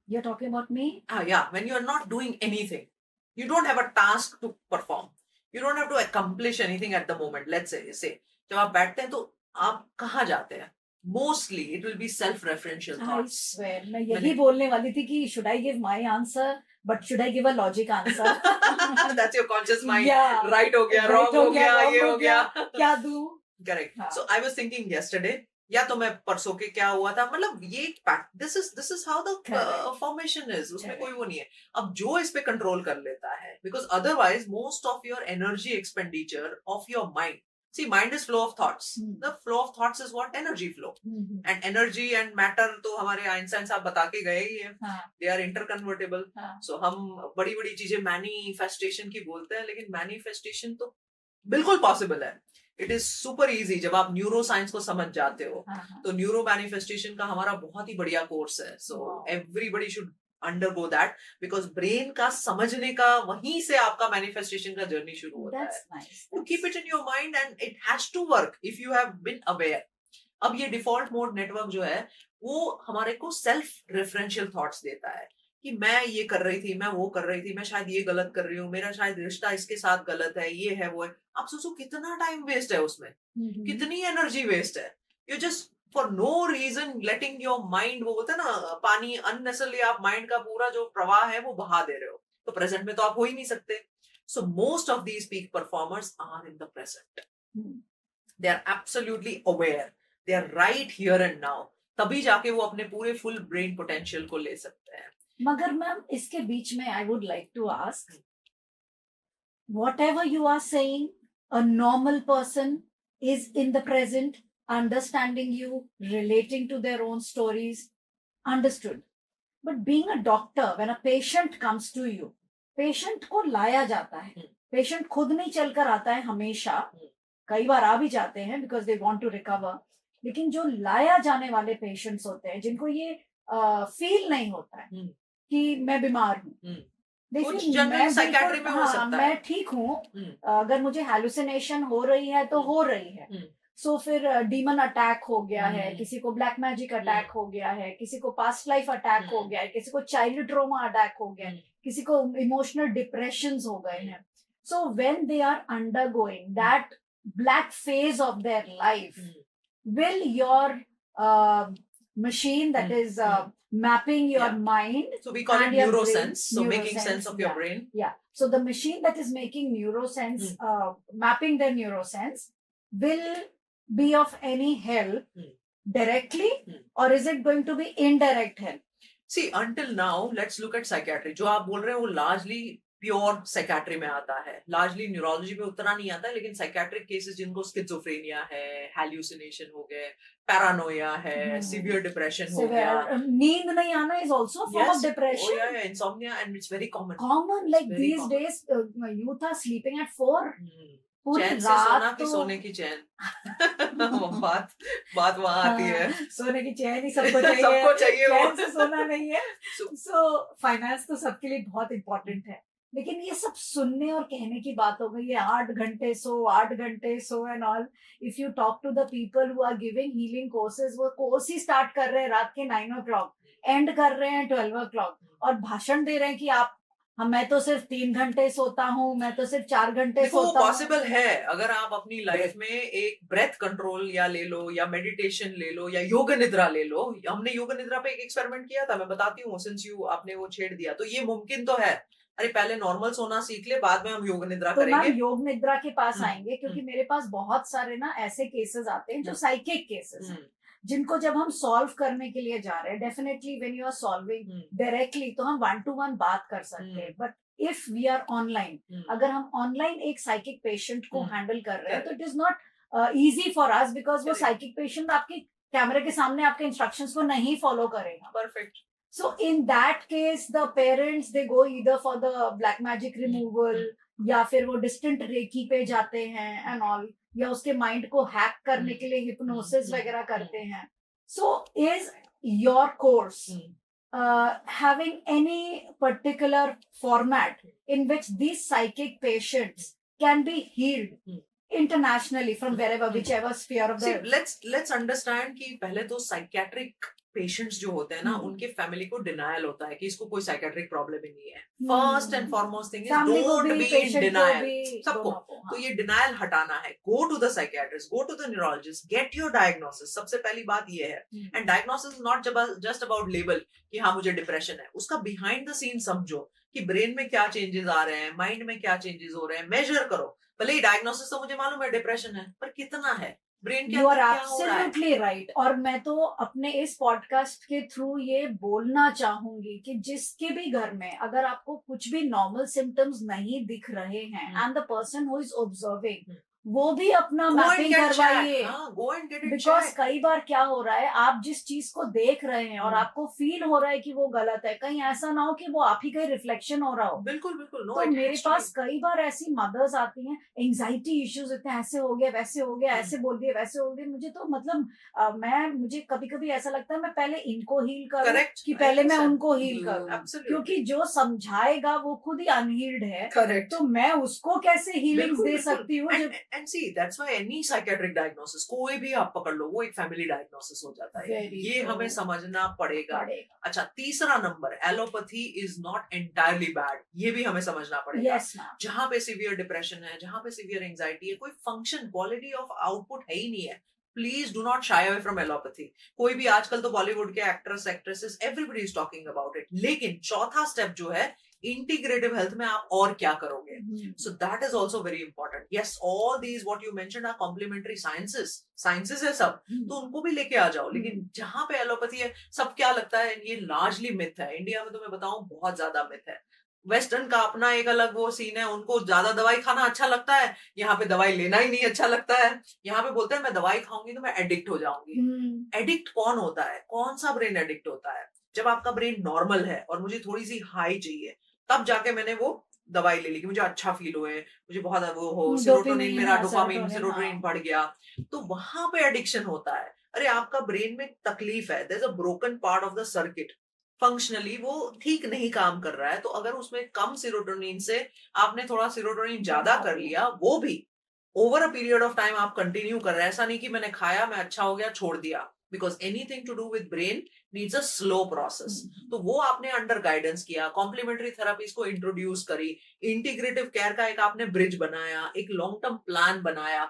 You're talking about me? Yeah, when you are not doing anything, you don't have a task to perform, you don't have to accomplish anything at the moment. Let's say जब आप बैठते हैं तो आप कहाँ जाते हैं? Mostly it will be self-referential thoughts. I swear, मैं यही बोलने वाली थी कि should I give my answer, but should I give a logic answer? That's your conscious mind. Yeah. Right हो गया, wrong हो गया, ये हो गया. क्या दूँ? Correct. So I was thinking yesterday, या तो मैं परसों के क्या हुआ था, मतलब ये this is how the Correct. Formation is, उसमें Correct. कोई वो नहीं है। अब जो इस पे कंट्रोल कर लेता है, because otherwise most of your energy expenditure of your mind, see mind is flow of thoughts, the flow of thoughts is what energy flow, and energy and matter तो हमारे आइंस्टाइन साहब बता के गए ही है, हाँ, दे आर इंटरकन्वर्टेबल। हाँ, सो हम बड़ी बड़ी चीजें मैनिफेस्टेशन की बोलते हैं, लेकिन मैनिफेस्टेशन तो बिल्कुल पॉसिबल है। इट इज सुपर इजी जब आप न्यूरो साइंस को समझ जाते हो। हाँ, हाँ. तो न्यूरो मैनिफेस्टेशन का हमारा बहुत ही बढ़िया कोर्स है, सो Wow. Everybody should undergo that, because brain का समझने का वहीं से आपका मैनिफेस्टेशन का जर्नी शुरू होता That's है। nice. You keep it in your mind and it has to work if you have been aware. अब ये डिफॉल्ट मोड नेटवर्क जो है वो हमारे को सेल्फ रेफरेंशियल थॉट्स देता है कि मैं ये कर रही थी, मैं वो कर रही थी, मैं शायद ये गलत कर रही हूँ, मेरा शायद रिश्ता इसके साथ गलत है, ये है वो है। आप सोचो कितना टाइम वेस्ट है उसमें, कितनी एनर्जी वेस्ट है। You just for no reason letting your mind, वो बोलते हैं ना पानी अननेसेसरली, आप माइंड का पूरा जो प्रवाह है वो बहा दे रहे हो। तो प्रेजेंट में तो आप हो ही नहीं सकते। So most of these peak performers are in the present, they are absolutely aware, they are right here and now, तभी जाके वो अपने पूरे फुल ब्रेन पोटेंशियल को ले सकते हैं। मगर मैम इसके बीच में I would like to ask, whatever you are saying, a normal person is in the present, understanding you, relating to their own stories, understood. But being a doctor, when a patient comes to you, patient को लाया जाता है, patient खुद नहीं चलकर आता है हमेशा, कई बार आ भी जाते हैं because they want to recover, लेकिन जो लाया जाने वाले patients होते हैं जिनको ये फील नहीं होता है कि मैं बीमार हूँ, कुछ जनरल साइकियाट्री में हो सकता है, मैं ठीक हूँ, अगर मुझे हेलुसिनेशन हो रही है तो हो रही है, सो फिर डीमन अटैक हो गया है, किसी को ब्लैक मैजिक अटैक हो गया है, किसी को पास्ट लाइफ अटैक हो गया है, किसी को चाइल्ड ट्रॉमा अटैक हो गया है, किसी को इमोशनल डिप्रेशंस हो गए हैं। So when they are undergoing that black phase of their life, will your machine that is mapping your mind, so we call it and your brain, neurosense, so making neurosense, sense of your brain. Yeah. So the machine that is making neurosense, mapping their neurosense, will be of any help directly, or is it going to be indirect help? See, until now, let's look at psychiatry. जो आप बोल रहे हैं वो largely pure psychiatry में आता है, largely neurology में उतना नहीं आता है, लेकिन साइकियाट्रिक केसेस जिनको स्किज़ोफ्रेनिया है, हैल्यूसिनेशन हो गए, पैरानोया है, सीवियर डिप्रेशन हो गया, नींद नहीं आना is also a form of depression. Oh yeah, insomnia, and it's very common. Common, like these days, youth are sleeping at 4. चैन से सोना की सोने की चैन बात वहां आती है, सोने की चैन ही सबको चाहिए, सबको चाहिए, चैन से सोना नहीं है। सो फाइनेंस तो सबके लिए बहुत इंपॉर्टेंट है, लेकिन ये सब सुनने और कहने की बात हो गई है, 8 घंटे सो and all. If you talk to the people who are giving healing courses, वो कोर्स ही स्टार्ट कर रहे हैं रात के 9 o'clock, एंड कर रहे हैं 12 o'clock, और भाषण दे रहे हैं कि आप मैं तो सिर्फ 3 घंटे सोता हूँ, मैं तो सिर्फ 4 घंटे सोता हूँ। पॉसिबल है अगर आप अपनी लाइफ में एक ब्रेथ कंट्रोल या ले लो, या मेडिटेशन ले लो, या योग निद्रा ले लो। हमने योग निद्रा पे एक एक्सपेरिमेंट किया था, मैं बताती हूँ, सिंस यू आपने वो छेड़ दिया, तो ये मुमकिन तो है। अरे पहले नॉर्मल सोना सीख ले, बाद में हम योग निद्रा करेंगे। तो योग निद्रा के पास आएंगे, क्योंकि मेरे पास बहुत सारे ना ऐसे केसेस आते हैं जो साइकिक केसेस हैं, जिनको जब हम सॉल्व करने के लिए जा रहे हैं, definitely when you are solving directly तो हम 1-to-1 बात कर सकते हैं, but if we are online, अगर हम ऑनलाइन एक साइकिक पेशेंट को हैंडल कर रहे हैं, तो it is not easy for us, because वो साइकिक पेशेंट आपके कैमरे के सामने आपके इंस्ट्रक्शंस को नहीं फॉलो करेगा। Perfect. So in that case, the parents, they go either for the black magic removal, या फिर वो distant reiki पे जाते हैं and all, या उसके mind को hack करने के लिए hypnosis वगैरह करते हैं। So is your course having any particular format in which these psychic patients can be healed internationally from wherever, whichever sphere of the... See, let's understand कि पहले तो psychiatric पेशेंट्स जो होते हैं ना, उनके फैमिली को डिनायल होता है कि इसको कोई साइकियाट्रिक प्रॉब्लम ही नहीं है। First and foremost thing is don't be in denial, सबको। तो ये डिनायल हटाना है, go to the psychiatrist, go to the neurologist, get your diagnosis. सबसे पहली बात ये है, and diagnosis is not just about label कि हाँ मुझे डिप्रेशन है, उसका बिहाइंड द सीन समझो कि ब्रेन में क्या चेंजेस आ रहे हैं, माइंड में क्या चेंजेस हो रहे हैं, मेजर करो। भले ही डायग्नोसिस तो मुझे मालूम है डिप्रेशन है, पर कितना है, ब्रेन के यू आर अंदर क्या हो रहा है। Absolutely right. और मैं तो अपने इस पॉडकास्ट के थ्रू ये बोलना चाहूंगी कि जिसके भी घर में अगर आपको कुछ भी नॉर्मल सिम्टम्स नहीं दिख रहे हैं and the person who is observing, वो भी अपना गो एंड मैपिंग गेट करवाइए। चेक, हाँ go and get it because check. कई बार क्या हो रहा है, आप जिस चीज को देख रहे हैं और आपको फील हो रहा है कि वो गलत है, कहीं ऐसा ना हो कि वो आप ही का रिफ्लेक्शन हो रहा हो। बिल्कुल बिल्कुल, नो तो इट मेरे हैज टू पास कई बार ऐसी मदर्स आती हैं, एंजाइटी इश्यूज इतने, ऐसे हो गया वैसे हो गया, ऐसे बोल दिया वैसे हो गया। मुझे तो मतलब मुझे कभी कभी ऐसा लगता है मैं पहले इनको हील करूं करेक्ट, कि पहले मैं उनको हील करूं, एब्सोल्युटली, क्योंकि जो समझाएगा वो खुद ही अनहील्ड है, करेक्ट। तो मैं उसको कैसे हीलिंग्स बिल्कुल दे बिल्कुल, सकती हूँ जब and see that's why any psychiatric diagnosis कोई भी आप पकड़ लो वो एक फैमिली डायग्नोसिस हो जाता है, Very ये true. हमें समझना पड़ेगा। पड़ेगा। अच्छा, तीसरा number, allopathy is not entirely bad, ये भी हमें समझना पड़ेगा। Yes ma'am. जहां पे सीवियर डिप्रेशन है, जहां पे सीवियर एंजाइटी है, कोई फंक्शन क्वालिटी ऑफ आउटपुट है ही नहीं है, please do not shy away from allopathy. कोई भी आजकल तो बॉलीवुड के actress actresses everybody is talking about it, लेकिन चौथा स्टेप जो है इंटीग्रेटिव हेल्थ में आप और क्या करोगे। So that is also very important. Yes, all these what you mentioned are complementary sciences है सब, तो उनको भी लेके आ जाओ। लेकिन जहां पे एलोपैथी है, सब क्या लगता है ये लार्जली मिथ है। इंडिया में तो मैं बताऊं बहुत ज्यादा मिथ है। वेस्टर्न का अपना एक अलग वो सीन है, उनको ज्यादा दवाई खाना अच्छा लगता है, यहाँ पे दवाई लेना ही नहीं अच्छा लगता है। यहाँ पे बोलते हैं मैं दवाई खाऊंगी तो मैं एडिक्ट हो जाऊंगी। एडिक्ट कौन होता है, कौन सा ब्रेन एडिक्ट होता है? जब आपका ब्रेन नॉर्मल है और मुझे थोड़ी सी हाई चाहिए, तब जाके मैंने वो दवाई ले ली कि मुझे अच्छा फील हुए, मुझे बहुत वो हो, सेरोटोनिन मेरा, डोपामिन सेरोटोनिन बढ़ गया, तो वहां पे एडिक्शन होता है। अरे आपका ब्रेन में तकलीफ है, there is a broken part of the circuit, functionally वो ठीक नहीं काम कर रहा है, तो अगर उसमें कम सेरोटोनिन से आपने थोड़ा सेरोटोनिन ज्यादा कर लिया, वो भी over a period of time आप कंटिन्यू कर रहे हैं, ऐसा नहीं कि मैंने खाया मैं अच्छा हो गया छोड़ दिया, because anything to do with brain needs a slow process. तो वो आपने अंडर गाइडेंस किया, कॉम्प्लीमेंट्री थेरापीज को इंट्रोड्यूस करी, इंटीग्रेटिव केयर का एक आपने ब्रिज बनाया, एक लॉन्ग टर्म प्लान बनाया,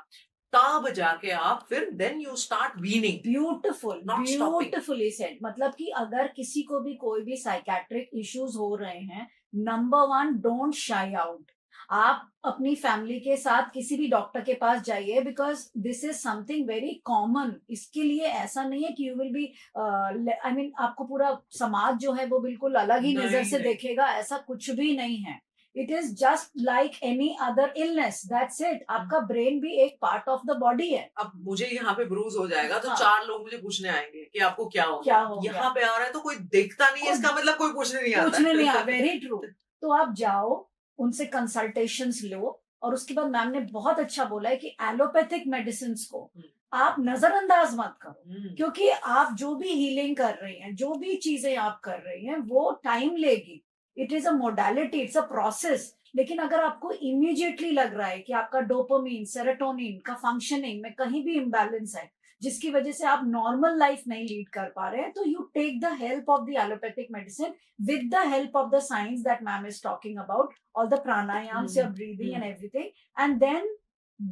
तब जाके आप फिर then you start weaning. Beautiful, Not stopping. Beautifully said. मतलब कि अगर किसी को भी कोई भी साइकेट्रिक इश्यूज हो रहे हैं, number one, don't shy out. आप अपनी फैमिली के साथ किसी भी डॉक्टर के पास जाइए, because this is something very common. इसके लिए ऐसा नहीं है कि you will B, I mean आपको पूरा समाज जो है वो बिल्कुल अलग ही नजर से नहीं। देखेगा, ऐसा कुछ भी नहीं है। It is just like any other illness, that's it. आपका ब्रेन भी एक पार्ट ऑफ द बॉडी है। अब मुझे यहाँ पे ब्रूज हो जाएगा तो हाँ। 4 लोग मुझे पूछने आएंगे कि आपको क्या हो क्या गया। हो गया? यहाँ पे आ रहा है तो कोई देखता नहीं है, इसका मतलब कोई पूछने नहीं आता। पूछने नहीं आ, वेरी ट्रू। तो आप जाओ, उनसे कंसल्टेशंस लो, और उसके बाद मैम ने बहुत अच्छा बोला है कि एलोपैथिक मेडिसिन को आप नजरअंदाज मत करो, क्योंकि आप जो भी हीलिंग कर रही हैं, जो भी चीजें आप कर रही हैं, वो टाइम लेगी। It is a modality, it's a process. लेकिन अगर आपको इमीडिएटली लग रहा है कि आपका डोपामिन सेरोटोनिन का फंक्शनिंग में कहीं भी इम्बैलेंस है, जिसकी वजह से आप नॉर्मल लाइफ नहीं लीड कर पा रहे हैं, तो you take the help of the allopathic medicine with the help of the science that ma'am is talking about, all the pranayams, your breathing and everything, and then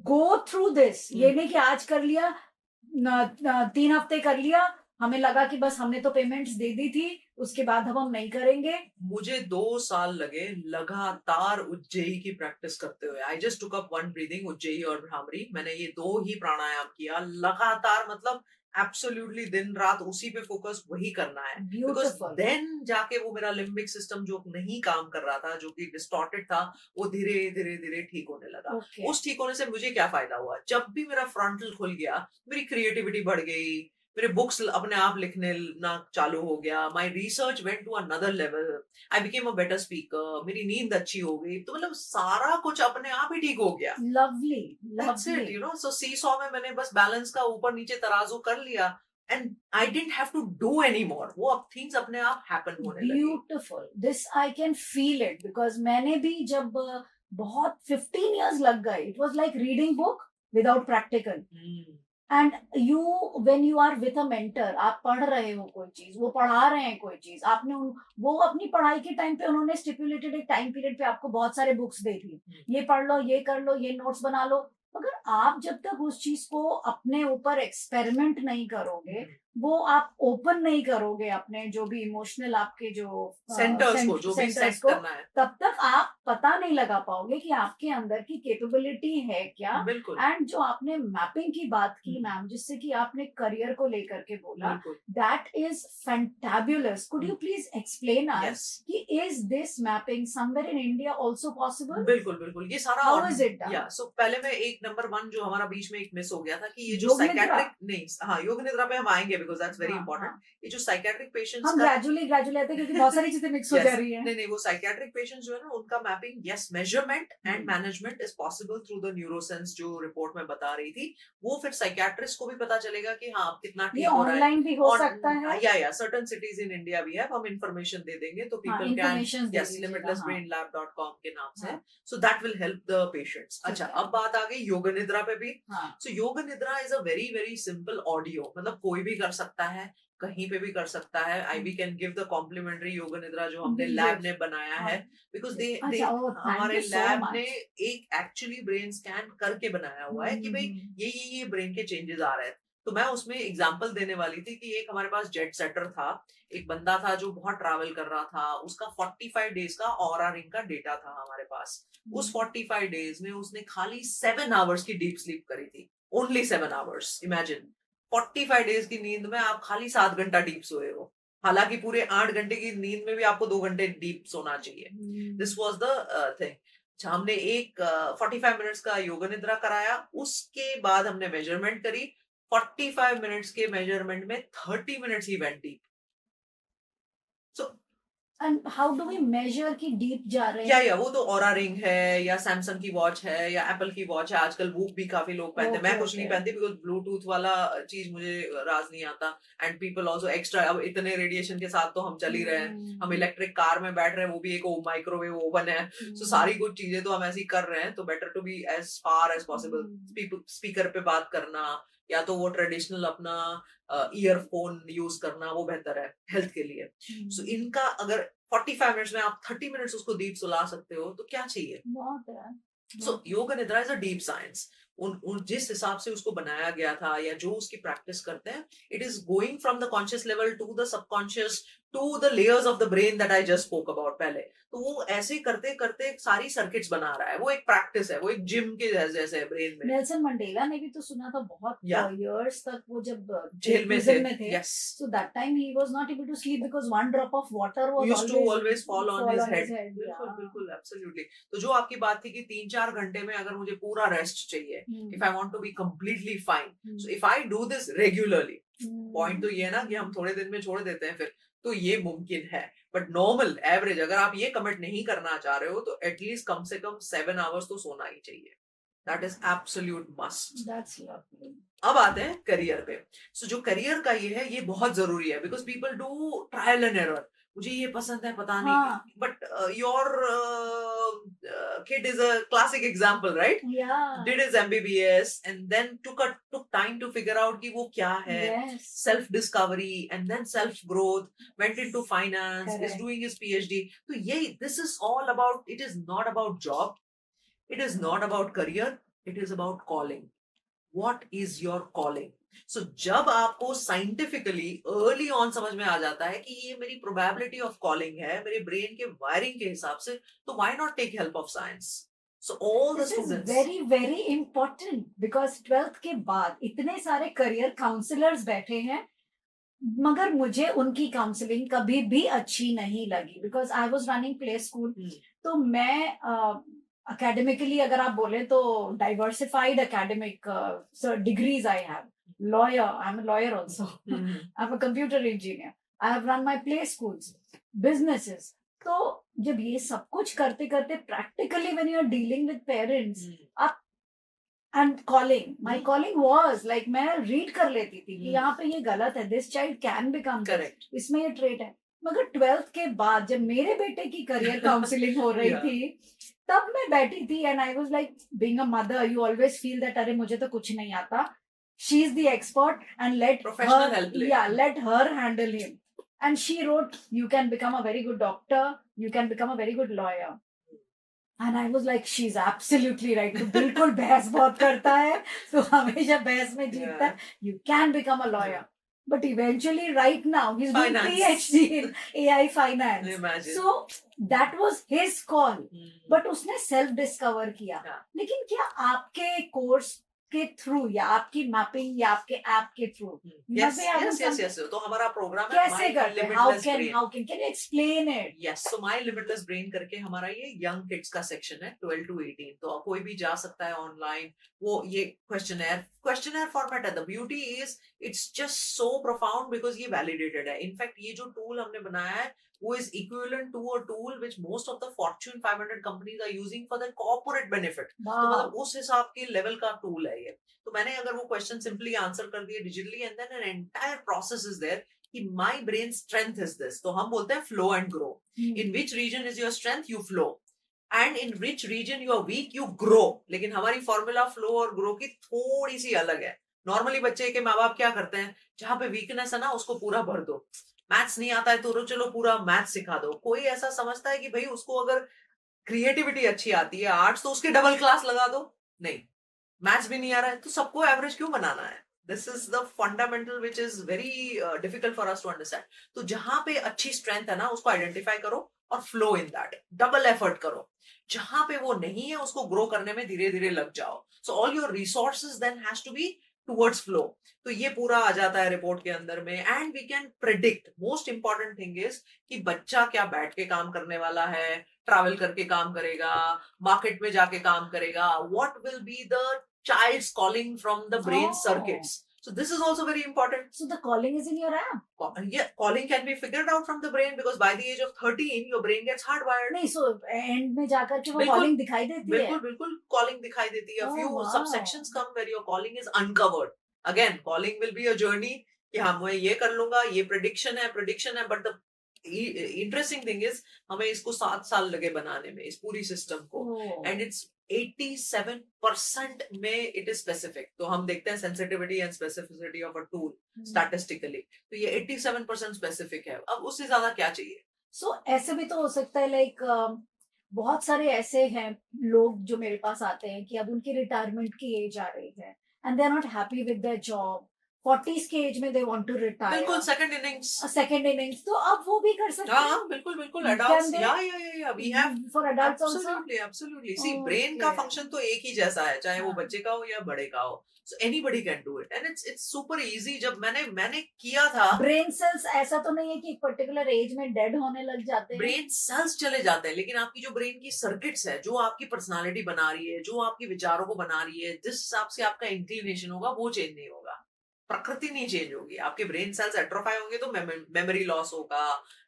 go through this. ये नहीं कि आज कर लिया, 3 हफ्ते कर लिया, हमें लगा कि बस हमने तो पेमेंट्स दे दी थी, उसके बाद हम नहीं करेंगे। मुझे 2 साल लगे लगातार उज्जयी की प्रैक्टिस करते हुए। I just took up one breathing, Ujjayi और भ्रामरी, मैंने ये 2 ही प्राणायाम किया लगातार, मतलब एब्सोल्युटली दिन रात उसी पे फोकस, वही करना है। बिकॉज देन जाके वो मेरा लिम्बिक सिस्टम जो नहीं काम कर रहा था, जो कि डिस्टॉर्टेड था, वो धीरे धीरे धीरे ठीक होने लगा। उस ठीक होने से मुझे क्या फायदा हुआ, जब भी मेरा फ्रंटल खुल गया, मेरी क्रिएटिविटी बढ़ गई, मेरे बुक्स अपने आप लिखने ना चालू हो गया, my research went to another level, I became a better speaker, मेरी नींद अच्छी हो गई, तो मतलब सारा कुछ अपने आप ही ठीक हो गया। Lovely, that's it, you know. So seesaw में मैंने बस बैलेंस का ऊपर नीचे तराजू कर लिया, and I didn't have to do any more, वो अब थिंग्स अपने आप हैपन होने लगी। Beautiful, this I can feel it, because मैंने भी जब बहुत 15 इयर्स लग गए, it was like reading book without practical. And you, when you are with a mentor, आप पढ़ रहे हो कोई चीज, वो पढ़ा रहे हैं कोई चीज, आपने वो अपनी पढ़ाई के टाइम पे उन्होंने स्टिपुलेटेड एक टाइम पीरियड पे आपको बहुत सारे बुक्स दे दी, ये पढ़ लो, ये कर लो, ये नोट्स बना लो। अगर आप जब तक उस चीज को अपने ऊपर एक्सपेरिमेंट नहीं करोगे, वो आप ओपन नहीं करोगे अपने जो भी इमोशनल आपके जो सेंटर्स को जो भी सेंटर्स सेट को, करना है, तब तक आप पता नहीं लगा पाओगे कि आपके अंदर की कैपेबिलिटी है क्या। बिल्कुल, एंड जो आपने मैपिंग की बात की हम्म, मैम, जिससे कि आपने करियर को लेकर के बोला, बिल्कुल, that is fantabulous. Could you please explain us yes, कि is this mapping somewhere in India also possible? बिल्कुल, बिल्कुल, ये सारा how on is it done? या सो पहले मैं एक नंबर 1 जो हमारा बीच में एक मिस हो गया था कि ये जो योग निद्रा। साइकियाट्रिक नहीं हाँ, योग निद्रा पे हम आएँगे बिकॉज़ दैट्स वेरी हाँ इंपॉर्टेंट। हाँ, ये जो साइकियाट्रिक पेशेंट्स हम का ग्रेजुअली ग्रेजुअली आते हैं क्योंकि बहुत सारी चीजें मिक्स हो जा यस रही है। नहीं, नहीं वो साइकियाट्रिक पेशेंट्स जो है ना उनका mapping yes measurement and hmm, management is possible through the neurosense जो रिपोर्ट में बता रही थी। वो फिर साइकियाट्रिस्ट को भी पता चलेगा कि हाँ, अब कितना ये ठीक हो रहा है। ऑनलाइन भी हो और सकता है। या सर्टेन सिटीज इन इंडिया भी है, हम इंफॉर्मेशन दे देंगे तो हाँ, people can information they yes दीजिएगा। हाँ limitlessbrainlab.com के नाम से हाँ, so that will help the patients. ठीक अच्छा, है। अब बात आ गई योग निद्रा पे भी। हाँ, सो योग निद्रा is a very very simple audio, मतलब कोई भी कर सकता है, कहीं पे भी कर सकता है। I we can give the complementary yoga nidra जो हमने दीजिए। लैब ने बनाया हाँ, है बिकॉज दे अच्छा, ओ थैंक हमारे यू सो लैब ने मच। एक एक्चुअली ब्रेन स्कैन करके बनाया हुआ है कि भाई हम्म, ये ब्रेन के चेंजेस आ रहे हैं। तो मैं उसमें एग्जांपल देने वाली थी कि एक हमारे पास जेट सेटर था, एक बंदा था जो बहुत ट्रैवल कर रहा था, उसका 45 डेज का ऑरा रिंग का डेटा था हमारे पास। उस 45 डेज में उसने खाली 7 आवर्स की डीप स्लीप करी थी, ओनली 7 आवर्स। इमेजिन 45 डेज की नींद में आप खाली 7 घंटा डीप सोए हो, हालांकि पूरे 8 घंटे की नींद में भी आपको 2 घंटे डीप सोना चाहिए। This was the thing. हमने एक 45 मिनट्स का योग निद्रा कराया, उसके बाद हमने मेजरमेंट करी। 45 मिनट्स के मेजरमेंट में 30 मिनट्स ही went deep. So and how do we measure कि डीप जा रहे हैं? या वो तो ऑरा रिंग है या सैमसंग की वॉच है या एप्पल की वॉच है, आजकल वो भी काफी लोग पहनते हैं। मैं ओके कुछ नहीं ओके। पहनती बिकॉज ब्लूटूथ वाला चीज मुझे राज नहीं आता। एंड पीपल ऑल्सो एक्स्ट्रा, अब इतने रेडिएशन के साथ तो हम चल ही रहे हैं, हम इलेक्ट्रिक कार में बैठ रहे हैं, वो भी एक माइक्रोवेव ओवन है। सो सारी कुछ चीजें तो हम ऐसी कर रहे हैं, तो better to be as far as possible speaker पे बात करना, या तो वो ट्रेडिशनल अपना ईयरफोन यूज करना, वो बेहतर है हेल्थ के लिए। सो इनका अगर 45 मिनट्स में आप 30 मिनट्स उसको डीप सुला सकते हो तो क्या चाहिए। बहुत है। सो योग निद्रा इज अ डीप साइंस। उन जिस हिसाब से उसको बनाया गया था या जो उसकी प्रैक्टिस करते हैं, it is going from the conscious level to the subconscious to the layers of the brain that I just spoke about पहले। तो वो ऐसे करते करते सारी सर्किट्स बना रहा है, वो एक प्रैक्टिस है, वो एक जिम के जैसे है ब्रेन में। नेल्सन मंडेला ने भी तो सुना था बहुत या इयर्स तक वो जब जेल में थे, prison में थे, yes, so that time he was not able to sleep because one drop of water was used to always fall on his head। head. बिल्कुल Yeah. बिल्कुल एब्सोल्युटली। तो जो आपकी बात थी कि 3-4 घंटे में अगर मुझे पूरा रेस्ट चाहिए, if I want to be completely fine, so if I do this regularly, point तो ये है ना कि हम थोड़े दिन में छोड़ देते हैं फिर, तो ये मुमकिन है। बट नॉर्मल एवरेज अगर आप ये कमिट नहीं करना चाह रहे हो तो एटलीस्ट कम से कम 7 आवर्स तो सोना ही चाहिए। That is absolute must. That's lovely. अब आते हैं करियर पे। सो जो करियर का ये है, ये बहुत जरूरी है because people do trial and error. मुझे ये पसंद है, पता नहीं, हाँ, but your kid is a classic example, right? yeah, Did his MBBS and then took time to figure out कि वो क्या है, yes, self discovery and then self growth, went into finance, is correct. doing his PhD. तो ये this is all about, it is not about job, it is not about career, it is about calling. What is your calling? So जब आपको scientifically early on समझ में आ जाता है कि ये मेरी प्रोबेबिलिटी ऑफ कॉलिंग है मेरे ब्रेन के वायरिंग के हिसाब से, तो why not take help of science. So all the This is students very very important because 12th के बाद इतने सारे करियर काउंसलर्स बैठे हैं, मगर मुझे उनकी काउंसलिंग कभी भी अच्छी नहीं लगी because I was running play school. तो मैं अकेडमिकली अगर आप बोले तो diversified academic degrees I have, lawyer, I am a lawyer also, I am a computer engineer, I have run my play schools, businesses. तो जब ये सब कुछ करते करते practically when you are dealing with parents, आप and calling, my calling was like मैं read कर लेती थी कि यहाँ पे ये गलत है, this child can become, correct, इसमें ये ट्रेट है। मगर 12th के बाद जब मेरे बेटे की करियर काउंसलिंग हो रही Yeah. थी, तब मैं बैठी थी and I was like, being a mother you always feel that अरे मुझे तो कुछ नहीं आता, she is the expert and let Professional help ले। let her handle him. And she wrote, you can become a very good doctor, you can become a very good lawyer. And I was like, she's absolutely right. तो बिल्कुल बहस बहुत करता है, तो हमेशा बहस में जीतता है, you can become a lawyer. but eventually right now he's doing Finance. PhD in AI finance. Imagine. So that was his call. But but उसने सेल्फ डिस्कवर किया. हाँ. लेकिन क्या आपके कोर्स के थ्रू या आपकी मैपिंग या आपके ऐप के थ्रू yes, yes. तो हमारा प्रोग्राम है कैसे करते हैं? How can you explain it? Yes, so My Limitless Brain करके हमारा ये यंग किड्स का सेक्शन है 12 to 18. तो कोई भी जा सकता है ऑनलाइन. वो ये क्वेश्चनर फॉर्मेट है. The beauty is it's just so profound because ये वैलिडेटेड है. इनफैक्ट ये जो टूल हमने बनाया है वो is equivalent to a tool which most of the Fortune 500 companies are using for the corporate benefit. तो मतलब उस हिसाब के लेवल का टूल है ये. तो मैंने अगर वो क्वेश्चन सिंपली आंसर कर दिए digitally and then an entire process is there कि my brain strength is this. तो हम बोलते हैं flow and grow. In which region is your strength, you flow. And in which region you are weak, you grow. लेकिन हमारी formula flow और grow की थोड़ी सी अलग है. नॉर्मली बच्चे के माँ बाप क्या करते हैं, जहां पे वीकनेस है ना उसको पूरा भर दो. मैथ्स नहीं आता है तो चलो पूरा मैथ्स सिखा दो. कोई ऐसा समझता है कि भाई उसको अगर क्रिएटिविटी अच्छी आती है, आर्ट्स, तो उसके डबल क्लास लगा दो. नहीं, मैथ्स भी नहीं आ रहा है तो सबको एवरेज क्यों बनाना है. This is the fundamental which is very difficult for us to understand. तो जहां पे अच्छी स्ट्रेंथ है ना उसको आइडेंटिफाई करो और flow in that, double effort करो. जहां पे वो नहीं है उसको ग्रो करने में धीरे धीरे लग जाओ. So all your resources then has to be towards flow. तो ये पूरा आ जाता है रिपोर्ट के अंदर में. And we can predict. Most important thing is कि बच्चा क्या बैठ के काम करने वाला है, ट्रैवल करके काम करेगा, मार्केट में जाके काम करेगा. What will be the child's calling from the brain circuits. So this is also very important. So the calling is in your app. Yeah, calling can be figured out from the brain because by the age of 13 your brain gets hardwired. नहीं, so end में जाकर के वो calling दिखाई देती है. बिल्कुल calling दिखाई देती है. A few subsections come where your calling is uncovered. Again, calling will be a journey कि हाँ मैं ये कर लूंगा, ये prediction है, but the interesting thing is हमें इसको 7 साल लगे बनाने में इस पूरी सिस्टम को. And it's 87% में it is specific. तो हम देखते हैं sensitivity and specificity of a tool statistically. तो ये 87% specific है. अब उससे ज्यादा क्या चाहिए? So ऐसे भी तो हो सकता है like बहुत सारे ऐसे हैं लोग जो मेरे पास आते हैं कि अब उनकी रिटायरमेंट की एज आ रही है and they are not happy with their job. 40s के एज में they want to retire. बिल्कुल second innings. तो अब वो भी कर सकते हैं. हाँ बिल्कुल adults. Yeah. We have for adults absolutely. See, brain का function तो एक ही जैसा है, चाहे वो बच्चे का हो या बड़े का हो. So anybody can do it and it's super easy. जब मैंने किया था. Brain cells ऐसा तो नहीं है कि एक particular age में dead होने लग जाते हैं. Brain cells चले जाते हैं, लेकिन आपकी जो brain की circuits है, जो आपकी personality बना रही है, जो आपके विचारों को बना रही है, जिस हिसाब से आपका inclination होगा वो change नहीं होगा. प्रकृति नहीं चेंज होगी. आपके ब्रेन सेल्स एट्रोफाई होंगे तो मेमोरी लॉस होगा,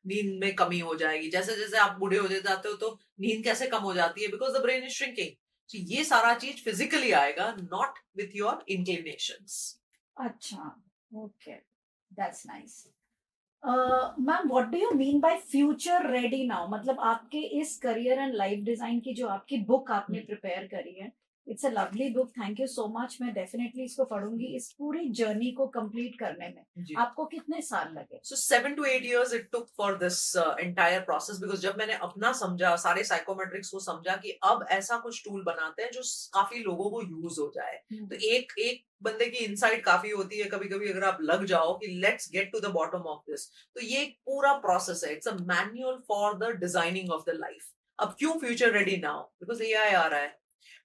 नींद में कमी हो जाएगी. जैसे जैसे आप बूढ़े हो जाते हो तो नींद कैसे कम हो जाती है, because the brain is shrinking. तो ये सारा चीज फिजिकली आएगा, नॉट विथ योर इंक्लिनेशंस. अच्छा, okay, that's nice. Ma'am, what do you mean by future ready now? मतलब आपके इस करियर एंड लाइफ डिजाइन की जो आपकी बुक आपने प्रिपेयर करी है, it's a lovely book. Thank you so much. मैं डेफिनेटली इसको पढ़ूंगी. इस पूरी जर्नी को कंप्लीट करने में आपको कितने साल लगे? So 7 to 8 years it took for this entire process, because जब मैंने अपना समझा, सारे साइकोमेट्रिक्स को समझा कि अब ऐसा कुछ टूल बनाते हैं जो काफी लोगों को यूज हो जाए. तो एक बंदे की इनसाइट काफी होती है. कभी कभी अगर आप लग जाओ कि let's get to the bottom of this, तो ये एक पूरा प्रोसेस है. It's a manual for the designing of the life. अब क्यों future ready now? Because AI आ रहा है.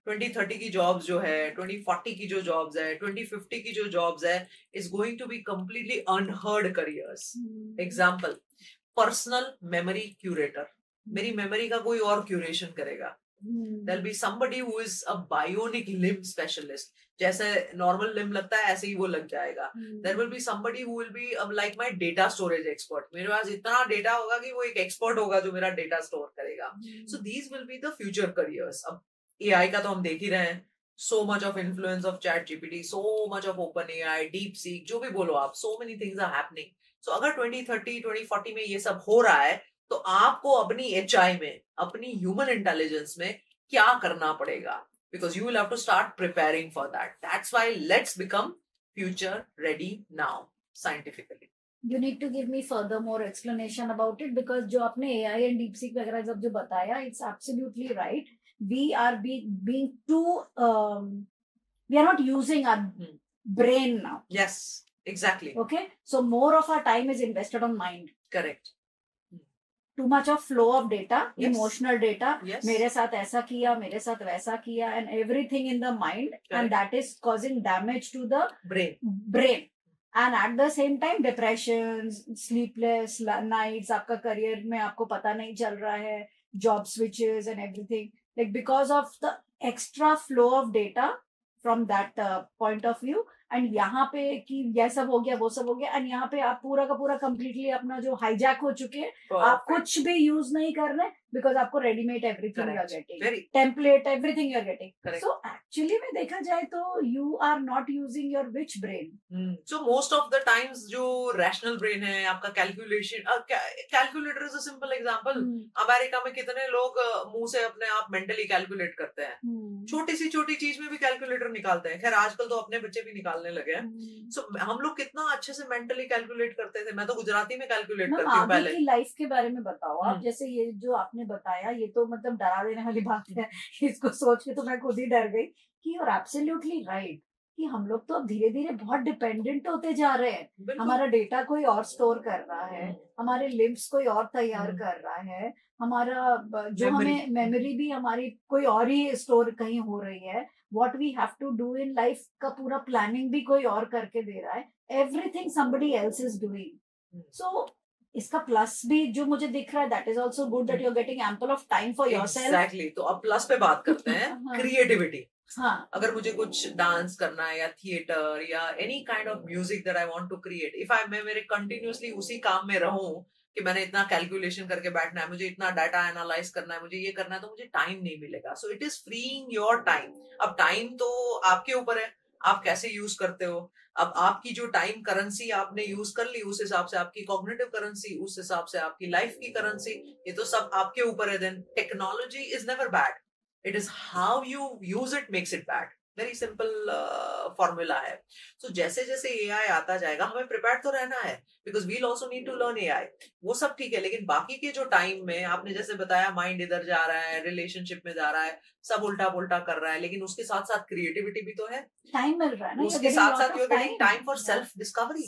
2030 की जॉब्स जो है, 2040 की जो जॉब्स है, 2050 की जो जॉब्स है, is going to be completely unheard careers. Example, personal memory curator. मेरी मेमोरी का कोई और क्यूरेशन करेगा. There'll be somebody who is a bionic limb specialist. जैसे नॉर्मल लिम्ब लगता है ऐसे ही वो लग जाएगा. There will be somebody who will be like my data storage expert. मेरे पास इतना डेटा होगा कि वो एक एक्सपर्ट होगा जो मेरा डेटा स्टोर करेगा. So these will be the future careers. अब AI का तो हम देख ही रहे हैं. So much of influence of ChatGPT, so much of OpenAI, DeepSeek, जो भी बोलो आप, so many things are happening. So अगर 2030, 2040 में ये सब हो रहा है, तो आपको अपनी HI में, अपनी ह्यूमन इंटेलिजेंस में क्या करना पड़ेगा? Because you will have to start preparing for that. That's why let's become future ready now, scientifically. You need to give me further more explanation about it, because जो आपने AI and DeepSeek वगैरह जो बताया, it's absolutely right. We are being too we are not using our brain now. Yes. Exactly. Okay, so more of our time is invested on mind. Correct. Too much of flow of data, Yes. emotional data. Yes. मेरे साथ ऐसा किया, मेरे साथ वैसा किया, and everything in the mind, Correct. and that is causing damage to the Brain. brain. And at the same time depressions, sleepless nights, आपका career में आपको पता नहीं चल रहा है, job switches and everything, like because of the extra flow of data from that point of view. And यहाँ पे कि यह सब हो गया, वो सब हो गया, एंड यहाँ पे आप पूरा का पूरा कंप्लीटली अपना जो हाईजैक हो चुके हैं, आप कुछ भी यूज नहीं कर रहे, बिकॉज आपको readymade everything you are getting, template everything you are getting. So actually में देखा जाए तो you are not using your which brain. So most of the times जो रैशनल ब्रेन है आपका, calculator is a simple example. America में कितने लोग मुंह से अपने आप मेंटली कैलकुलेट करते हैं, छोटी सी छोटी चीज में भी कैलकुलेटर निकालते हैं. खैर आजकल तो अपने बच्चे भी निकालने लगे हैं. सो हम लोग कितना अच्छे से मेंटली कैलकुलेट करते थे. मैं तो गुजराती में कैलकुलेट करती हूँ पहले. की लाइफ के बारे में बताओ आप. जैसे ये जो आपने बताया, ये तो मतलब डरा देने वाली बात है. इसको सोच के तो मैं खुद ही डर गई कि यू आर एब्सोल्युटली राइट कि हम लोग तो अब धीरे धीरे बहुत डिपेंडेंट होते जा रहे हैं. हमारा डेटा कोई और स्टोर कर रहा है, हमारे लिंक्स कोई और तैयार कर रहा है, हमारा जो हमें मेमोरी भी हमारी कोई और ही स्टोर कहीं हो रही है. What we have to do in life का पूरा प्लानिंग भी कोई और करके दे रहा है. Everything somebody else is doing. So इसका प्लस भी जो मुझे दिख रहा है, that is also good that you are getting ample of time for yourself. Exactly. तो अब प्लस पे बात करते हैं. क्रिएटिविटी. हाँ. अगर मुझे कुछ डांस करना है या थिएटर या any kind of music that I want to create, if I मैं मेरे कंटिन्यूअसली उसी काम में रहूं कि मैंने इतना कैलकुलेशन करके बैठना है, मुझे इतना डाटा एनालाइज करना है, मुझे ये करना है, तो मुझे टाइम नहीं मिलेगा. So it is freeing your time. अब टाइम तो आपके ऊपर है, आप कैसे यूज करते हो. अब आपकी जो टाइम करेंसी आपने यूज कर ली, उस हिसाब से आपकी कॉग्निटिव करेंसी, उस हिसाब से आपकी लाइफ की करेंसी, ये तो सब आपके ऊपर है. Then technology is never bad. It is how you use it makes it bad. Very simple formula है. So जैसे जैसे AI आता जाएगा, हमें prepared तो रहना है, because we'll also need to learn AI. वो सब ठीक है, लेकिन बाकी के जो टाइम में आपने जैसे बताया माइंड इधर जा रहा है, रिलेशनशिप में जा रहा है, सब उल्टा पुल्टा कर रहा है, लेकिन उसके साथ साथ क्रिएटिविटी भी तो है. टाइम मिल रहा है ना. उसके साथ साथ you're getting time for self discovery,